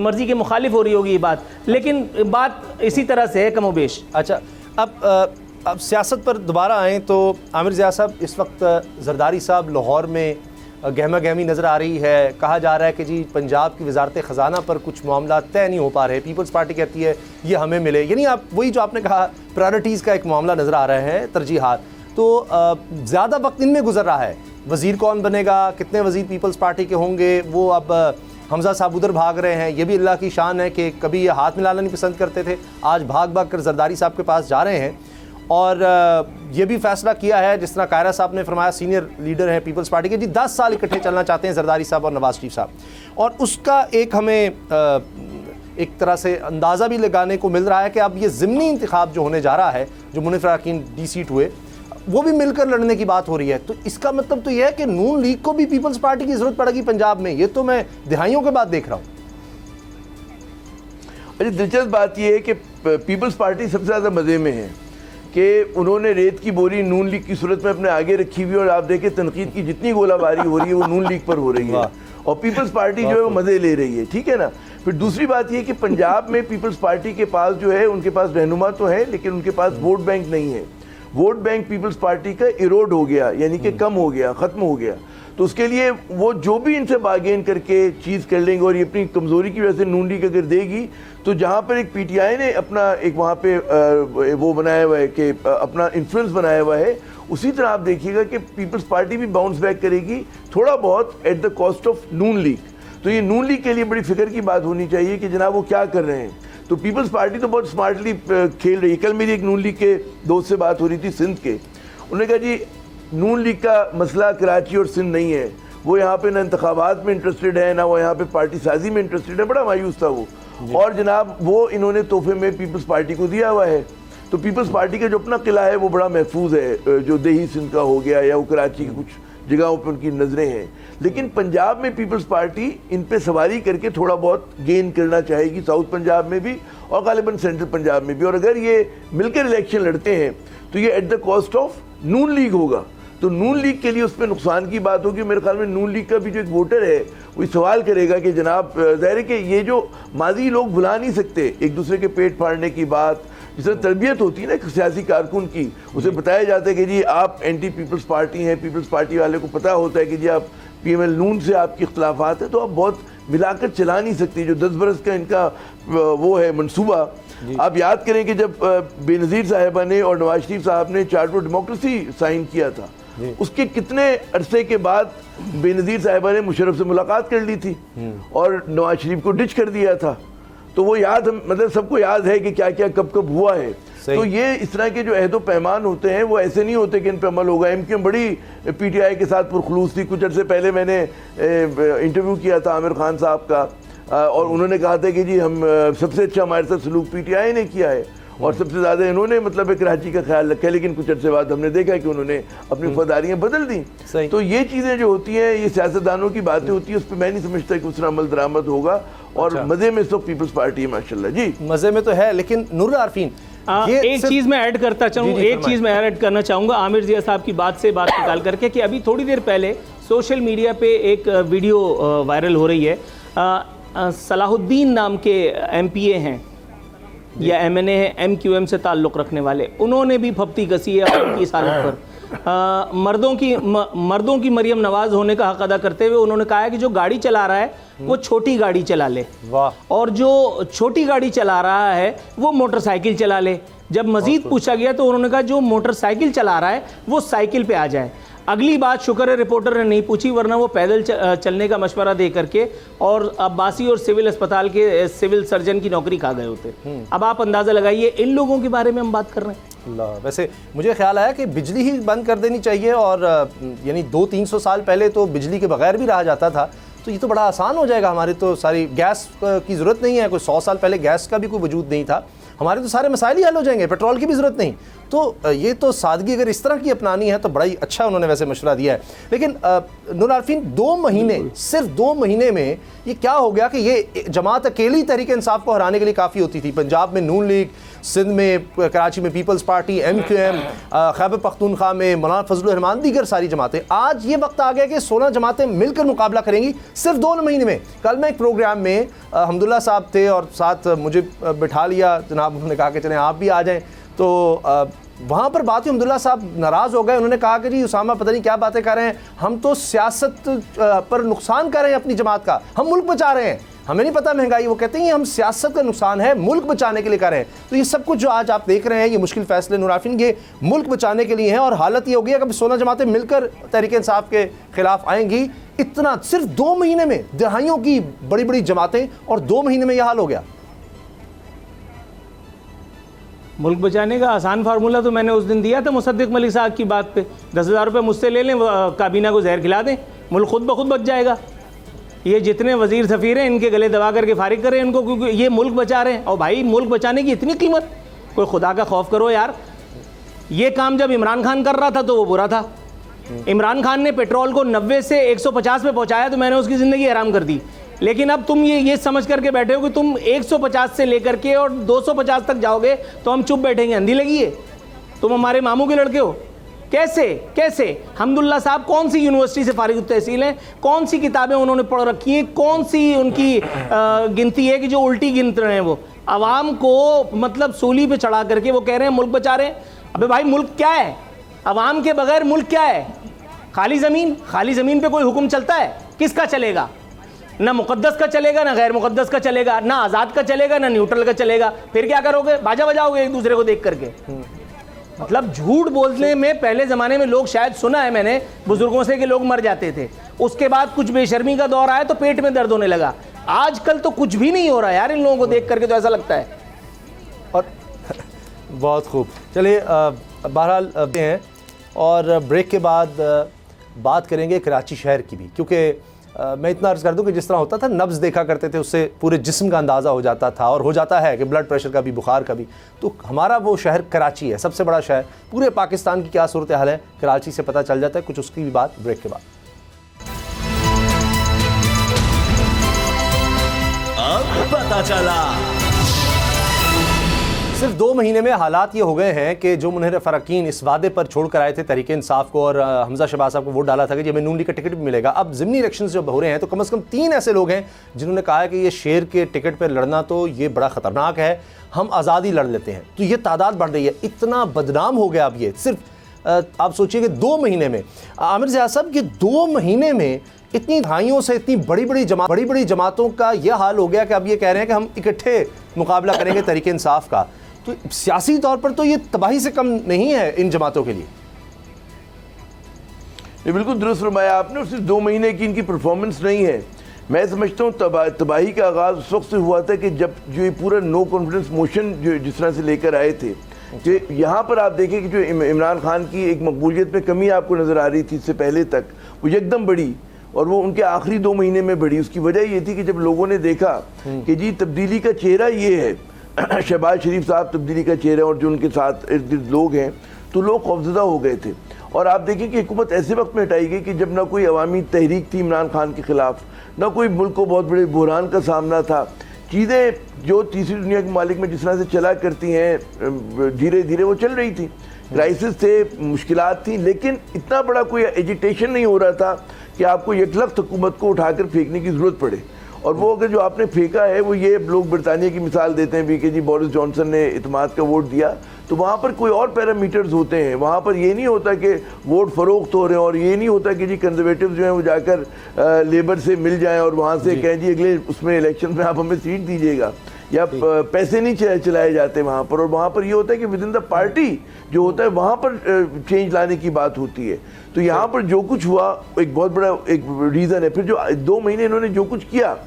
मर्जी के मुखालिफ हो रही होगी ये बात, लेकिन बात इसी तरह से है कमोबेश।
अच्छा, अब सियासत पर दोबारा आएँ तो आमिर ज़िया साहब, इस वक्त जरदारी साहब लाहौर में गहमा गहमी नज़र आ रही है। कहा जा रहा है कि जी पंजाब की वजारत ख़जाना पर कुछ मामला तय नहीं हो पा रहे, पीपल्स पार्टी कहती है ये हमें मिले, यानी आप वही जो आपने कहा प्रायोरिटीज़ का एक मामला नज़र आ रहा है, तरजीहात। तो ज़्यादा वक्त इनमें गुजर रहा है, वज़ीर कौन बनेगा, कितने वज़ीर पीपल्स पार्टी के होंगे, वो अब हमज़ा साहब उधर भाग रहे हैं। ये भी अल्लाह की शान है कि कभी ये हाथ मिलाना नहीं पसंद करते थे, आज भाग भाग कर जरदारी साहब के पास जा रहे हैं। और ये भी फैसला किया है, जिस तरह कायरा साहब ने फरमाया, सीनियर लीडर हैं पीपल्स पार्टी के, जी 10 साल इकट्ठे चलना चाहते हैं जरदारी साहब और नवाज शरीफ साहब। और उसका एक हमें एक तरह से अंदाज़ा भी लगाने को मिल रहा है कि अब ये ज़िमनी इंतखाब जो होने जा रहा है, जो मुनीर अरकान डी सीट हुए, वो भी मिलकर लड़ने की बात हो रही है। तो इसका मतलब तो यह है कि नून लीग को भी पीपल्स पार्टी की ज़रूरत पड़ेगी पंजाब में। ये तो मैं दिहाइयों के बाद देख रहा हूँ।
अच्छा, दिलचस्प बात यह है कि पीपल्स पार्टी सबसे ज़्यादा मज़े में है कि उन्होंने रेत की बोरी नून लीग की सूरत में अपने आगे रखी हुई, और आप देखें तनकीद की जितनी गोलाबारी हो रही है वो नून लीग पर हो रही है, और पीपल्स पार्टी जो है वो मज़े ले रही है। ठीक है ना। फिर दूसरी बात ये कि पंजाब में पीपल्स पार्टी के पास जो है, उनके पास रहनुमा तो है, लेकिन उनके पास वोट बैंक नहीं है। वोट बैंक पीपल्स पार्टी का इरोड हो गया, यानी कि कम हो गया, ख़त्म हो गया। तो उसके लिए वो जो भी इनसे बार्गेन करके चीज़ कर लेंगे, और ये अपनी कमज़ोरी की वजह से नून लीग अगर देगी, तो जहाँ पर एक पीटीआई ने अपना एक वहाँ पे वो बनाया हुआ है कि अपना इन्फ्लुएंस बनाया हुआ है, उसी तरह आप देखिएगा कि पीपल्स पार्टी भी बाउंस बैक करेगी थोड़ा बहुत at the cost of Noon league. तो ये नून लीग के लिए बड़ी फिक्र की बात होनी चाहिए कि जनाब वो क्या कर रहे हैं। तो पीपल्स पार्टी तो बहुत स्मार्टली खेल रही है। कल मेरी एक नून लीग के दोस्त से बात हो रही थी सिंध के, उन्होंने कहा जी नून लीग का मसला कराची और सिंध नहीं है, वो यहाँ पे ना इंतखाबात में इंटरेस्टेड है, ना वो यहाँ पे पार्टी साजी में इंटरेस्टेड है। बड़ा मायूस था वो, और जनाब वो इन्होंने तोहफे में पीपल्स पार्टी को दिया हुआ है। तो पीपल्स पार्टी का जो अपना किला है वो बड़ा महफूज है, जो देही सिंध का हो गया या वो कराची की कुछ जगहों पर उनकी नज़रें हैं। लेकिन पंजाब में पीपल्स पार्टी इन पे सवारी करके थोड़ा बहुत गेन करना चाहेगी, साउथ पंजाब में भी और गालिबन सेंट्रल पंजाब में भी। और अगर ये मिलकर इलेक्शन लड़ते हैं तो ये at the cost of Noon league होगा। तो नून लीग के लिए उस पर नुकसान की बात होगी। मेरे ख्याल में नून लीग का भी जो एक वोटर है वो सवाल करेगा कि जनाब ज़ाहिर है कि ये जो माजी लोग भुला नहीं सकते एक दूसरे के पेट फाड़ने की बात, जिस तरह तरबियत होती है ना सियासी कारकुन की, उसे बताया जाता है कि जी आप एंटी पीपल्स पार्टी हैं, पीपल्स पार्टी वाले को पता होता है कि जी आप PML नून से आपके इख्तलाफात है, तो आप बहुत मिलाकर चला नहीं सकती। जो 10 बरस का इनका वो है मनसूबा। आप याद करें कि जब बेनज़ीर साहिबा ने और नवाज शरीफ साहब ने चार्टर ऑफ डेमोक्रेसी साइन किया था, उसके कितने अरसे के बाद बेनज़ीर साहिबा ने मुशर्रफ से मुलाकात कर ली थी और नवाज शरीफ को डिच कर दिया था। तो वो याद, मतलब सबको याद है कि क्या क्या कब कब हुआ है। तो ये इस तरह के जो अहदो पैमान होते हैं वो ऐसे नहीं होते कि इन पर अमल होगा। MQM बड़ी PTI के साथ पुरखलूस थी। कुछ अर्से पहले मैंने इंटरव्यू किया था आमिर खान साहब का, और उन्होंने कहा था कि जी हम सबसे अच्छा हमारे साथ सलूक PTI ने किया है और सबसे ज़्यादा इन्होंने मतलब कराची का ख्याल रखा है। लेकिन कुछ अर्से बाद हमने देखा कि उन्होंने अपनी वफादारियाँ बदल दी। तो ये चीज़ें जो होती हैं, ये सियासतदानों की बातें होती है, उस पर मैं नहीं समझता कि उस तरह अमल दरामद होगा। और मज़े में तो पीपल्स पार्टी है माशाल्लाह जी,
मज़े में तो है। लेकिन नूर आरफीन,
एक चीज़ मैं ऐड करता चाहूँ, एक चीज़ मैं ऐड करना चाहूँगा आमिर ज़िया साहब की बात से बात निकाल करके, कि अभी थोड़ी देर पहले सोशल मीडिया पे एक वीडियो वायरल हो रही है। सलाहुद्दीन नाम के MPA हैं या MNA है, MQM से ताल्लुक़ रखने वाले, उन्होंने भी फप्ती कसी है उनकी सालत पर। मर्दों की मरियम नवाज होने का हक अदा करते हुए उन्होंने कहा है कि जो गाड़ी चला रहा है वो छोटी गाड़ी चला ले, और जो छोटी गाड़ी चला रहा है वो मोटरसाइकिल चला ले। जब मजीद पूछा गया तो उन्होंने कहा जो मोटरसाइकिल चला रहा है वो साइकिल पे आ जाए। अगली बात शुक्र है रिपोर्टर ने नहीं पूछी, वरना वो पैदल चलने का मशवरा दे करके और अब्बासी और सिविल अस्पताल के सिविल सर्जन की नौकरी खा गए होते। अब आप अंदाज़ा लगाइए, इन लोगों के बारे में हम बात कर रहे हैं।
वैसे मुझे ख्याल आया कि बिजली ही बंद कर देनी चाहिए, और यानी 200-300 साल पहले तो बिजली के बगैर भी रहा जाता था, तो ये तो बड़ा आसान हो जाएगा। हमारी तो सारी गैस की ज़रूरत नहीं है, कोई 100 साल पहले गैस का भी कोई वजूद नहीं था। हमारे तो सारे मसाइल ही हल हो जाएंगे, पेट्रोल की भी ज़रूरत नहीं। तो ये तो सादगी अगर इस तरह की अपनानी है तो बड़ा ही अच्छा उन्होंने वैसे मशवरा दिया है। लेकिन नूर आरफीन, 2 महीने, सिर्फ 2 महीने में ये क्या हो गया कि ये जमात अकेली तहरीक इंसाफ को हराने के लिए काफ़ी होती थी। पंजाब में नून लीग, सिंध में, कराची में peoples party, MQM, Khyber Pakhtunkhwa में मौलाना फजलुर रहमान, दीगर सारी जमातें। आज ये वक्त आ गया कि 16 जमातें मिलकर मुकाबला करेंगी सिर्फ 2 महीने में। कल मैं एक प्रोग्राम में हमदुल्ला साहब थे और साथ मुझे बिठा लिया जनाब, उन्होंने कहा कि चलें आप भी आ जाएं। तो वहाँ पर बात हुई, अब्दुल्ला साहब नाराज़ हो गए। उन्होंने कहा कि जी उसामा पता नहीं क्या बातें कर रहे हैं, हम तो सियासत पर नुकसान कर रहे हैं अपनी जमात का, हम मुल्क बचा रहे हैं, हमें नहीं पता महंगाई। वो कहते हैं हम सियासत का नुकसान है, मुल्क बचाने के लिए कर रहे हैं। तो ये सब कुछ जो आज आप देख रहे हैं, ये मुश्किल फैसले नूर आरफीन, ये मुल्क बचाने के लिए हैं। और हालत ये हो गई है कि 16 जमातें मिलकर तहरीक इंसाफ के खिलाफ आएंगी। इतना सिर्फ 2 महीने में, दहाइयों की बड़ी बड़ी जमातें, और 2 महीने में यह हाल हो गया।
मुल्क बचाने का आसान फार्मूला तो मैंने उस दिन दिया था मुसद्दिक मलिक साहब की बात पे। 10,000 रुपये मुझसे ले लें, काबीना को जहर खिला दें, मुल्क खुद ब खुद बच जाएगा। ये जितने वजीर सफ़ीर हैं इनके गले दबा करके फारिग करें इनको, क्योंकि ये मुल्क बचा रहे हैं। और भाई मुल्क बचाने की इतनी कीमत, कोई खुदा का खौफ करो यार। ये काम जब इमरान खान कर रहा था तो वो बुरा था। इमरान खान ने पेट्रोल को 90 से 150 पे पहुँचाया तो मैंने उसकी ज़िंदगी हराम कर दी। लेकिन अब तुम ये समझ करके बैठे हो कि तुम 150 से लेकर के और 250 तक जाओगे तो हम चुप बैठेंगे, अंधी लगी है? तुम हमारे मामू के लड़के हो। कैसे हमदुल्ला साहब कौन सी यूनिवर्सिटी से फारिग तहसील हैं, कौन सी किताबें उन्होंने पढ़ रखी हैं, कौन सी उनकी गिनती है कि जो उल्टी गिनत रहे हैं वो आवाम को मतलब सूली पे चढ़ा करके वो कह रहे हैं मुल्क बचा रहे हैं। अबे भाई मुल्क क्या है? अवाम के बगैर मुल्क क्या है? खाली ज़मीन पे कोई हुक्म चलता है? किसका चलेगा? ना मुकद्दस का चलेगा, ना गैर मुकद्दस का चलेगा, ना आज़ाद का चलेगा, ना न्यूट्रल का चलेगा। फिर क्या करोगे? बाजा बजाओगे एक दूसरे को देख करके। मतलब झूठ बोलने में पहले ज़माने में लोग, शायद सुना है मैंने बुजुर्गों से कि लोग मर जाते थे, उसके बाद कुछ बेशर्मी का दौर आया तो पेट में दर्द होने लगा। आजकल तो कुछ भी नहीं हो रहा यार इन लोगों को देख करके, तो ऐसा लगता है।
और बहुत खूब, चलिए बहरहाल हैं और ब्रेक के बाद बात करेंगे कराची शहर की भी, क्योंकि मैं इतना अर्ज़ कर दूं कि जिस तरह होता था नब्ज़ देखा करते थे, उससे पूरे जिस्म का अंदाज़ा हो जाता था और हो जाता है कि ब्लड प्रेशर का भी, बुखार का भी। तो हमारा वो शहर कराची है, सबसे बड़ा शहर। पूरे पाकिस्तान की क्या सूरत हाल है कराची से पता चल जाता है, कुछ उसकी भी बात ब्रेक के बाद।
अब पता चला।
सिर्फ 2 महीने में हालात ये हो गए हैं कि जो मुनहरिफ अरकान इस वादे पर छोड़ कर आए थे तहरीक इंसाफ को और हमजा शहबाज साहब को वोट डाला था कि हमें नून लीग का टिकट भी मिलेगा। अब ज़िमनी इलेक्शंस जब हो रहे हैं तो कम से कम 3 ऐसे लोग हैं जिन्होंने कहा है कि ये शेर के टिकट पर लड़ना तो ये बड़ा ख़तरनाक है, हम आज़ादी लड़ लेते हैं। तो ये तादाद बढ़ रही है, इतना बदनाम हो गया अब ये। सिर्फ आप सोचिए कि 2 महीने में, आमिर ज़िया साहब, ये 2 महीने में इतनी दहाइयों से इतनी बड़ी बड़ी जमातों का यह हाल हो गया कि अब ये कह रहे हैं कि हम इकट्ठे मुकाबला करेंगे तहरीक इंसाफ का। तो सियासी तौर पर तो ये तबाही से कम नहीं है इन जमातों के लिए।
ये बिल्कुल दुरुस्त फरमाया आपने, और सिर्फ 2 महीने की इनकी परफॉर्मेंस नहीं है। मैं समझता हूँ तबाही का आगाज़ उस वक्त से हुआ था कि जब जो ये पूरा नो कॉन्फिडेंस मोशन जो जिस तरह से लेकर आए थे, कि यहाँ पर आप देखें कि जो इमरान खान की एक मकबूलियत में कमी आपको नज़र आ रही थी इससे पहले तक, वो एकदम बढ़ी और वो उनके आखिरी 2 महीने में बढ़ी। उसकी वजह ये थी कि जब लोगों ने देखा कि जी तब्दीली का चेहरा ये है, शहबाज शरीफ साहब तब्दीली का चेहरा और जो उनके साथ इर्द गिर्द लोग हैं, तो लोग खौफजदा हो गए थे। और आप देखें कि हुकूमत ऐसे वक्त में हटाई गई कि जब ना कोई अवामी तहरीक थी इमरान खान के ख़िलाफ़, ना कोई मुल्क को बहुत बड़े बहरान का सामना था। चीज़ें जो तीसरी दुनिया के मालिक में जिस तरह से चला करती हैं धीरे धीरे वो चल रही थी। क्राइसिस थे, मुश्किलात थी, लेकिन इतना बड़ा कोई एजिटेशन नहीं हो रहा था कि आपको यकलख्त हुकूमत को उठाकर फेंकने की ज़रूरत पड़े। और वो अगर जो आपने फेंका है वो ये लोग बरतानिया की मिसाल देते हैं भी कि जी बोरिस जॉनसन ने इत्मीनान का वोट दिया, तो वहाँ पर कोई और पैरामीटर्स होते हैं। वहाँ पर ये नहीं होता कि वोट फ़रोख्त हो रहे हैं, और ये नहीं होता कि जी कंजर्वेटिव जो हैं वो जाकर लेबर से मिल जाएं और वहाँ से कहें जी अगले उसमें इलेक्शन में आप हमें सीट दीजिएगा, या पैसे नहीं चलाए जाते वहाँ पर। और वहाँ पर ये होता है कि विद इन द पार्टी जो होता है वहाँ पर चेंज लाने की बात होती है। तो यहाँ पर जो कुछ हुआ एक बहुत बड़ा एक रीज़न है। फिर जो 2 महीने इन्होंने जो कुछ किया,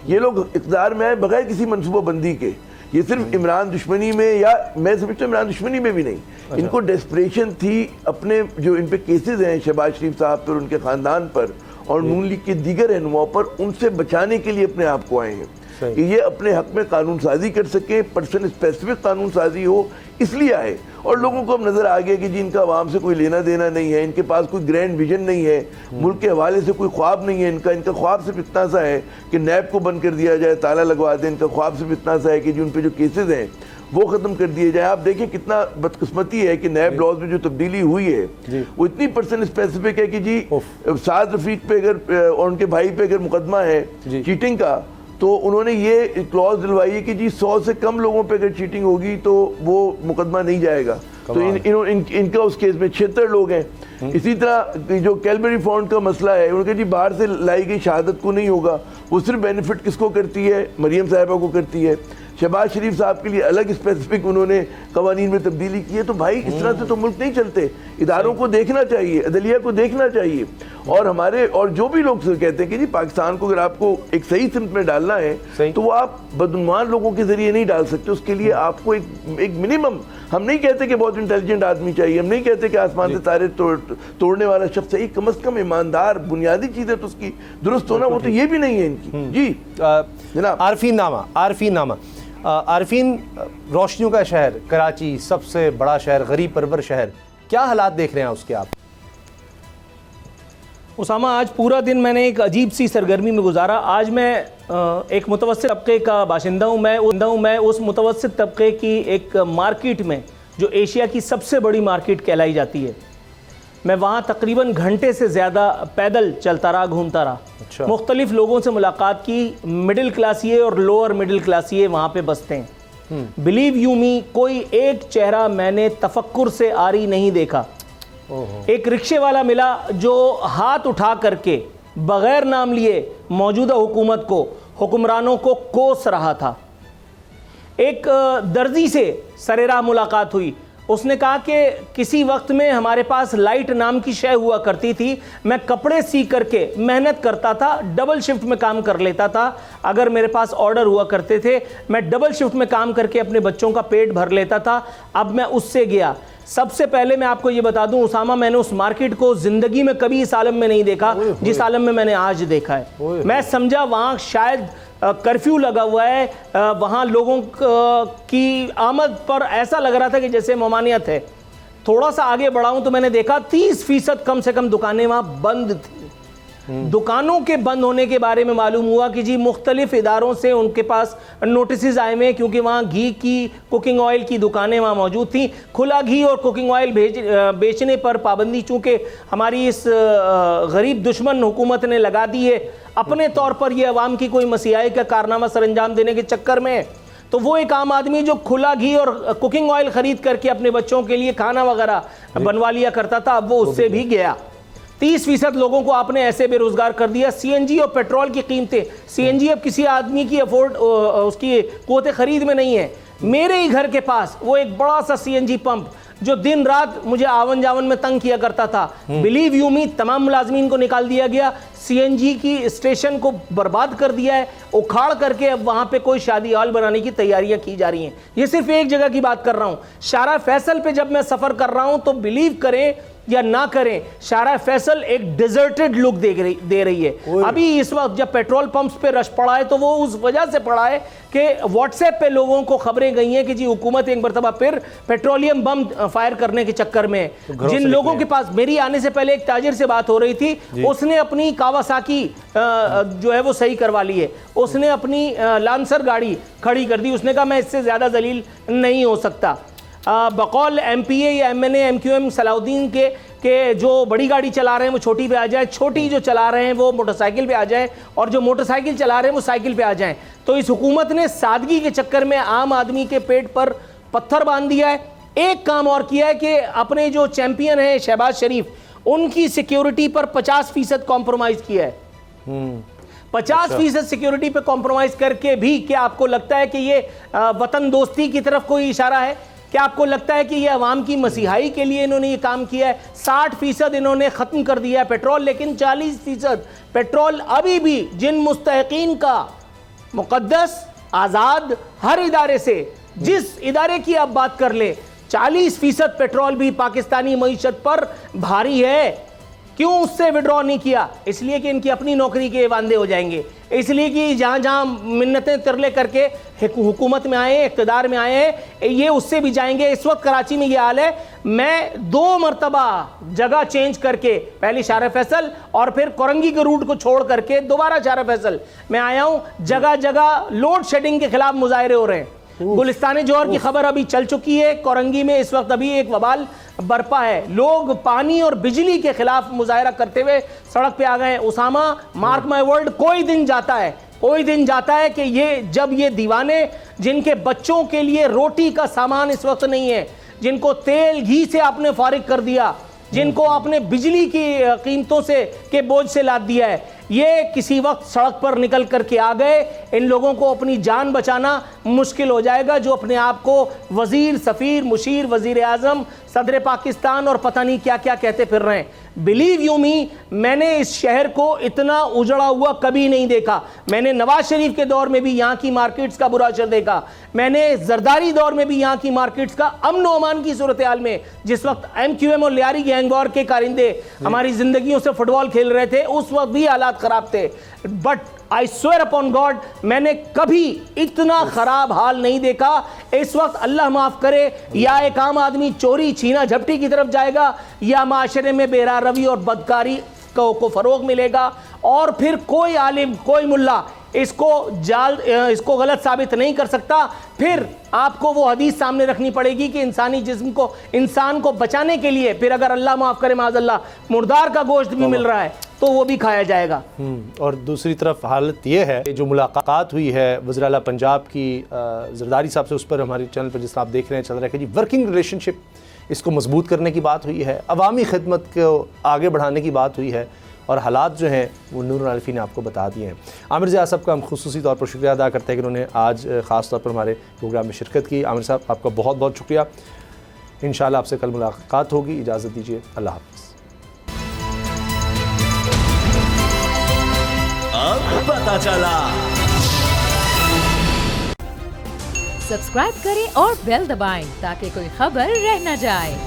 ये लोग इक़्तिदार में आए बगैर किसी मनसूबाबंदी के। ये सिर्फ इमरान दुश्मनी में, या मैं समझता हूँ इमरान दुश्मनी में भी नहीं, इनको डेस्परेशन थी अपने जो इन पे केसेस हैं शहबाज शरीफ साहब पर, उनके ख़ानदान पर, और नून लीग के दीगर रहनुमाओं पर, उनसे बचाने के लिए अपने आप को आए हैं कि ये अपने हक में कानून साजी कर सकें, पर्सन स्पेसिफिक कानून साजी हो, इसलिए आए। और लोगों को अब नज़र आ गया कि जी इनका आवाम से कोई लेना देना नहीं है, इनके पास कोई ग्रैंड विजन नहीं है, मुल्क के हवाले से कोई ख्वाब नहीं है इनका ख्वाब सिर्फ इतना सा है कि नैब को बंद कर दिया जाए, ताला लगवा दें। इनका ख्वाब सिर्फ इतना सा है कि जी उन पर जो केसेज हैं वो ख़त्म कर दिए जाए। आप देखिए कितना बदकिस्मती है कि नैब लॉज में जो तब्दीली हुई है वो इतनी पर्सन स्पेसिफिक है कि जी साद रफीक पे अगर और उनके भाई पे अगर मुकदमा है चीटिंग का, तो उन्होंने ये क्लॉज दिलवाई है कि जी 100 से कम लोगों पे अगर चीटिंग होगी तो वो मुकदमा नहीं जाएगा। तो इनका उस केस में 76 लोग हैं। इसी तरह जो कैलबरी फंड का मसला है, उनके जी बाहर से लाई गई शहादत को नहीं होगा, वो सिर्फ बेनिफिट किसको करती है, मरियम साहिबा को करती है। शहबाज शरीफ साहब के लिए अलग स्पेसिफिक उन्होंने कवानीन में तब्दीली की है। तो भाई इस तरह से तो मुल्क नहीं चलते। इदारों को देखना चाहिए, अदलिया को देखना चाहिए। और हमारे और जो भी लोग कहते हैं कि जी पाकिस्तान को अगर आपको एक सही सिमत में डालना है तो वो आप बदनुमान लोगों के जरिए नहीं डाल सकते। उसके लिए आपको एक मिनिमम, हम नहीं कहते कि बहुत इंटेलिजेंट आदमी चाहिए, हम नहीं कहते कि आसमान से तारे तोड़ने वाला शख्स चाहिए, कम से कम ईमानदार बुनियादी चीज़ें तो उसकी दुरुस्त होना, वो तो ये भी नहीं है इनकी। जी जनाब।
आरफीन नामा आरफीन, रोशनियों का शहर कराची, सबसे बड़ा शहर, गरीब परवर शहर, क्या हालात देख रहे हैं उसके आप?
उसामा, आज पूरा दिन मैंने एक अजीब सी सरगर्मी में गुजारा। आज मैं एक मुतवस्सित तबके का बाशिंदा हूँ। मैं उस मुतवस्सित तबके की एक मार्केट में, जो एशिया की सबसे बड़ी मार्केट कहलाई जाती है, मैं वहाँ तकरीबन घंटे से ज़्यादा पैदल चलता रहा, घूमता रहा।
अच्छा।
मुख्तलिफ लोगों से मुलाकात की। मिडिल क्लासिए और लोअर मिडिल क्लासिए वहाँ पे बसते हैं। बिलीव यू मी, कोई एक चेहरा मैंने तफक्कुर से आरी नहीं देखा। एक रिक्शे वाला मिला जो हाथ उठा करके बगैर नाम लिए मौजूदा हुकूमत को, हुक्मरानों को कोस रहा था। एक दर्जी से सरेराह मुलाकात हुई। उसने कहा कि किसी वक्त में हमारे पास लाइट नाम की शय हुआ करती थी, मैं कपड़े सी करके मेहनत करता था, डबल शिफ्ट में काम कर लेता था। अगर मेरे पास ऑर्डर हुआ करते थे, मैं डबल शिफ्ट में काम करके अपने बच्चों का पेट भर लेता था। अब मैं उससे गया। सबसे पहले मैं आपको ये बता दूं उसामा, मैंने उस मार्केट को ज़िंदगी में कभी इस आलम में नहीं देखा जिस आलम में मैंने आज देखा है। मैं समझा वहाँ शायद कर्फ्यू लगा हुआ है, वहाँ लोगों की आमद पर ऐसा लग रहा था कि जैसे ममानियत है। थोड़ा सा आगे बढ़ाऊं तो मैंने देखा 30% कम से कम दुकानें वहाँ बंद थी। दुकानों के बंद होने के बारे में मालूम हुआ कि जी मुख्तलिफ इदारों से उनके पास नोटिस आए हुए, क्योंकि वहाँ घी की, कुकिंग ऑयल की दुकानें वहाँ मौजूद थी। खुला घी और कुकिंग ऑयल बेचने पर पाबंदी चूँकि हमारी इस गरीब दुश्मन हुकूमत ने लगा दी है अपने तौर पर, यह अवाम की कोई मसीहाई का कारनामा सर अंजाम देने के चक्कर में, तो वो एक आम आदमी जो खुला घी और कुकिंग ऑयल ख़रीद करके अपने बच्चों के लिए खाना वगैरह बनवा लिया करता था, अब वो उससे भी गया। 30% लोगों को आपने ऐसे बेरोजगार कर दिया। सीएनजी और पेट्रोल की कीमतें, सीएनजी अब किसी आदमी की उसकी क़ुव्वत ख़रीद में नहीं है। मेरे ही घर के पास वो एक बड़ा सा सीएनजी पंप जो दिन रात मुझे आवन जावन में तंग किया करता था, बिलीव यू मी, तमाम मुलाजमीन को निकाल दिया गया। सीएनजी की स्टेशन को बर्बाद कर दिया है, उखाड़ करके अब वहाँ पे कोई शादी हॉल बनाने की तैयारियां की जा रही हैं। ये सिर्फ एक जगह की बात कर रहा हूँ। शारा फैसल पे जब मैं सफ़र कर रहा हूँ तो बिलीव करें या ना करें, शारा फैसल एक डिजर्टेड लुक दे रही है। अभी इस वक्त जब पेट्रोल पंप्स पे रश पड़ा है तो वो उस वजह से पड़ा है कि व्हाट्सएप पे लोगों को खबरें गई हैं कि जी हुकूमत एक मरतबा फिर पेट्रोलियम बम फायर करने के चक्कर में। जिन लोगों के पास, मेरी आने से पहले एक ताजिर से बात हो रही थी, उसने अपनी कावासाकी जो है वो सही करवा ली है। उसने अपनी लांसर गाड़ी खड़ी कर दी। उसने कहा मैं इससे ज़्यादा जलील नहीं हो सकता। बकौल एमपीए या एमएनए एमक्यूएम सलाउद्दीन के जो बड़ी गाड़ी चला रहे हैं वो छोटी पे आ जाए, छोटी जो चला रहे हैं वो मोटरसाइकिल पे आ जाए, और जो मोटरसाइकिल चला रहे हैं वो साइकिल पे आ जाएं। तो इस हुकूमत ने सादगी के चक्कर में आम आदमी के पेट पर पत्थर बांध दिया है। एक काम और किया है कि अपने जो चैंपियन है शहबाज शरीफ, उनकी सिक्योरिटी पर 50% कॉम्प्रोमाइज़ किया है। 50% सिक्योरिटी पे कॉम्प्रोमाइज़ करके भी क्या आपको लगता है कि ये वतन दोस्ती की तरफ कोई इशारा है? क्या आपको लगता है कि ये अवाम की मसीहाई के लिए इन्होंने ये काम किया है? 60% इन्होंने ख़त्म कर दिया है पेट्रोल, लेकिन 40% पेट्रोल अभी भी जिन मुस्तहिकीन का मुक़द्दस, आज़ाद, हर इदारे से, जिस इदारे की आप बात कर ले, 40% पेट्रोल भी पाकिस्तानी मईशत पर भारी है। क्यों उससे विड्रॉ नहीं किया? इसलिए कि इनकी अपनी नौकरी के वांदे हो जाएंगे, इसलिए कि जहाँ जहाँ मिन्नतें तिरले करके हुकूमत में आए, इक़्तिदार में आए हैं, ये उससे भी जाएंगे। इस वक्त कराची में ये हाल है। मैं 2 मरतबा जगह चेंज करके, पहले शारा फैसल और फिर कोरंगी के रूट को छोड़ करके दोबारा शारा फैसल में आया हूँ। जगह जगह लोड शेडिंग के खिलाफ मुजाहरे हो रहे हैं। गुलिस्तान जौहर की खबर अभी चल चुकी है। कोरंगी में इस वक्त अभी एक वबाल बरपा है। लोग पानी और बिजली के खिलाफ मुजाहरा करते हुए सड़क पे आ गए हैं। उसामा, मार्क माय वर्ड, कोई दिन जाता है कि ये जब ये दीवाने जिनके बच्चों के लिए रोटी का सामान इस वक्त नहीं है, जिनको तेल घी से आपने फारिग कर दिया, जिनको आपने बिजली की कीमतों से के बोझ से लाद दिया है, ये किसी वक्त सड़क पर निकल करके आ गए। इन लोगों को अपनी जान बचाना मुश्किल हो जाएगा, जो अपने आप को वजीर, सफ़ीर, मुशीर, वजीर आज़म, सदर पाकिस्तान और पता नहीं क्या क्या कहते फिर रहे हैं। बिलीव यू मी, मैंने इस शहर को इतना उजड़ा हुआ कभी नहीं देखा। मैंने नवाज शरीफ के दौर में भी यहाँ की मार्केट्स का बुरा असर देखा। मैंने जरदारी दौर में भी यहाँ की मार्केट्स का अमन व अमान की सूरत हाल में, जिस वक्त MQM और लियारी गैंग वॉर के कारिंदे हमारी जिंदगियों से फुटबॉल खेल रहे थे, उस वक्त भी हालात खराब थे। But I swear upon God, मैंने कभी इतना खराब हाल नहीं देखा। इस वक्त अल्लाह माफ करे, या एक आम आदमी चोरी छीना झपटी की तरफ जाएगा, या माशरे में बेरारवी और बदकारी को फरोग मिलेगा, और फिर कोई आलिम, कोई मुल्ला इसको गलत साबित नहीं कर सकता। फिर आपको वो हदीस सामने रखनी पड़ेगी कि इंसानी जिस्म को, इंसान को बचाने के लिए फिर अगर अल्लाह माफ़ करे माज़अल्लाह मुर्दार का गोश्त भी मिल रहा है तो वो भी खाया जाएगा।
और दूसरी तरफ हालत ये है, जो मुलाकात हुई है वज़ीर आला पंजाब की जरदारी साहब से, उस पर हमारे चैनल पर जिस आप देख रहे हैं चल रहा है कि जी वर्किंग रिलेशनशिप इसको मजबूत करने की बात हुई है, अवामी खिदमत को आगे बढ़ाने की बात हुई है, और हालात जो हैं वो नूर आलफी ने आपको बता दिए हैं। आमिर ज़िया साहब का हम खुसूसी तौर पर शुक्रिया अदा करते हैं कि उन्होंने आज ख़ास तौर पर हमारे प्रोग्राम में शिरकत की। आमिर साहब आपका बहुत बहुत शुक्रिया। इंशाअल्लाह आपसे कल मुलाकात होगी। इजाज़त दीजिए, अल्लाह हाफ़िज़।
अब पता चला।
सब्सक्राइब करें और बेल दबाएं ताकि कोई खबर रह न जाए।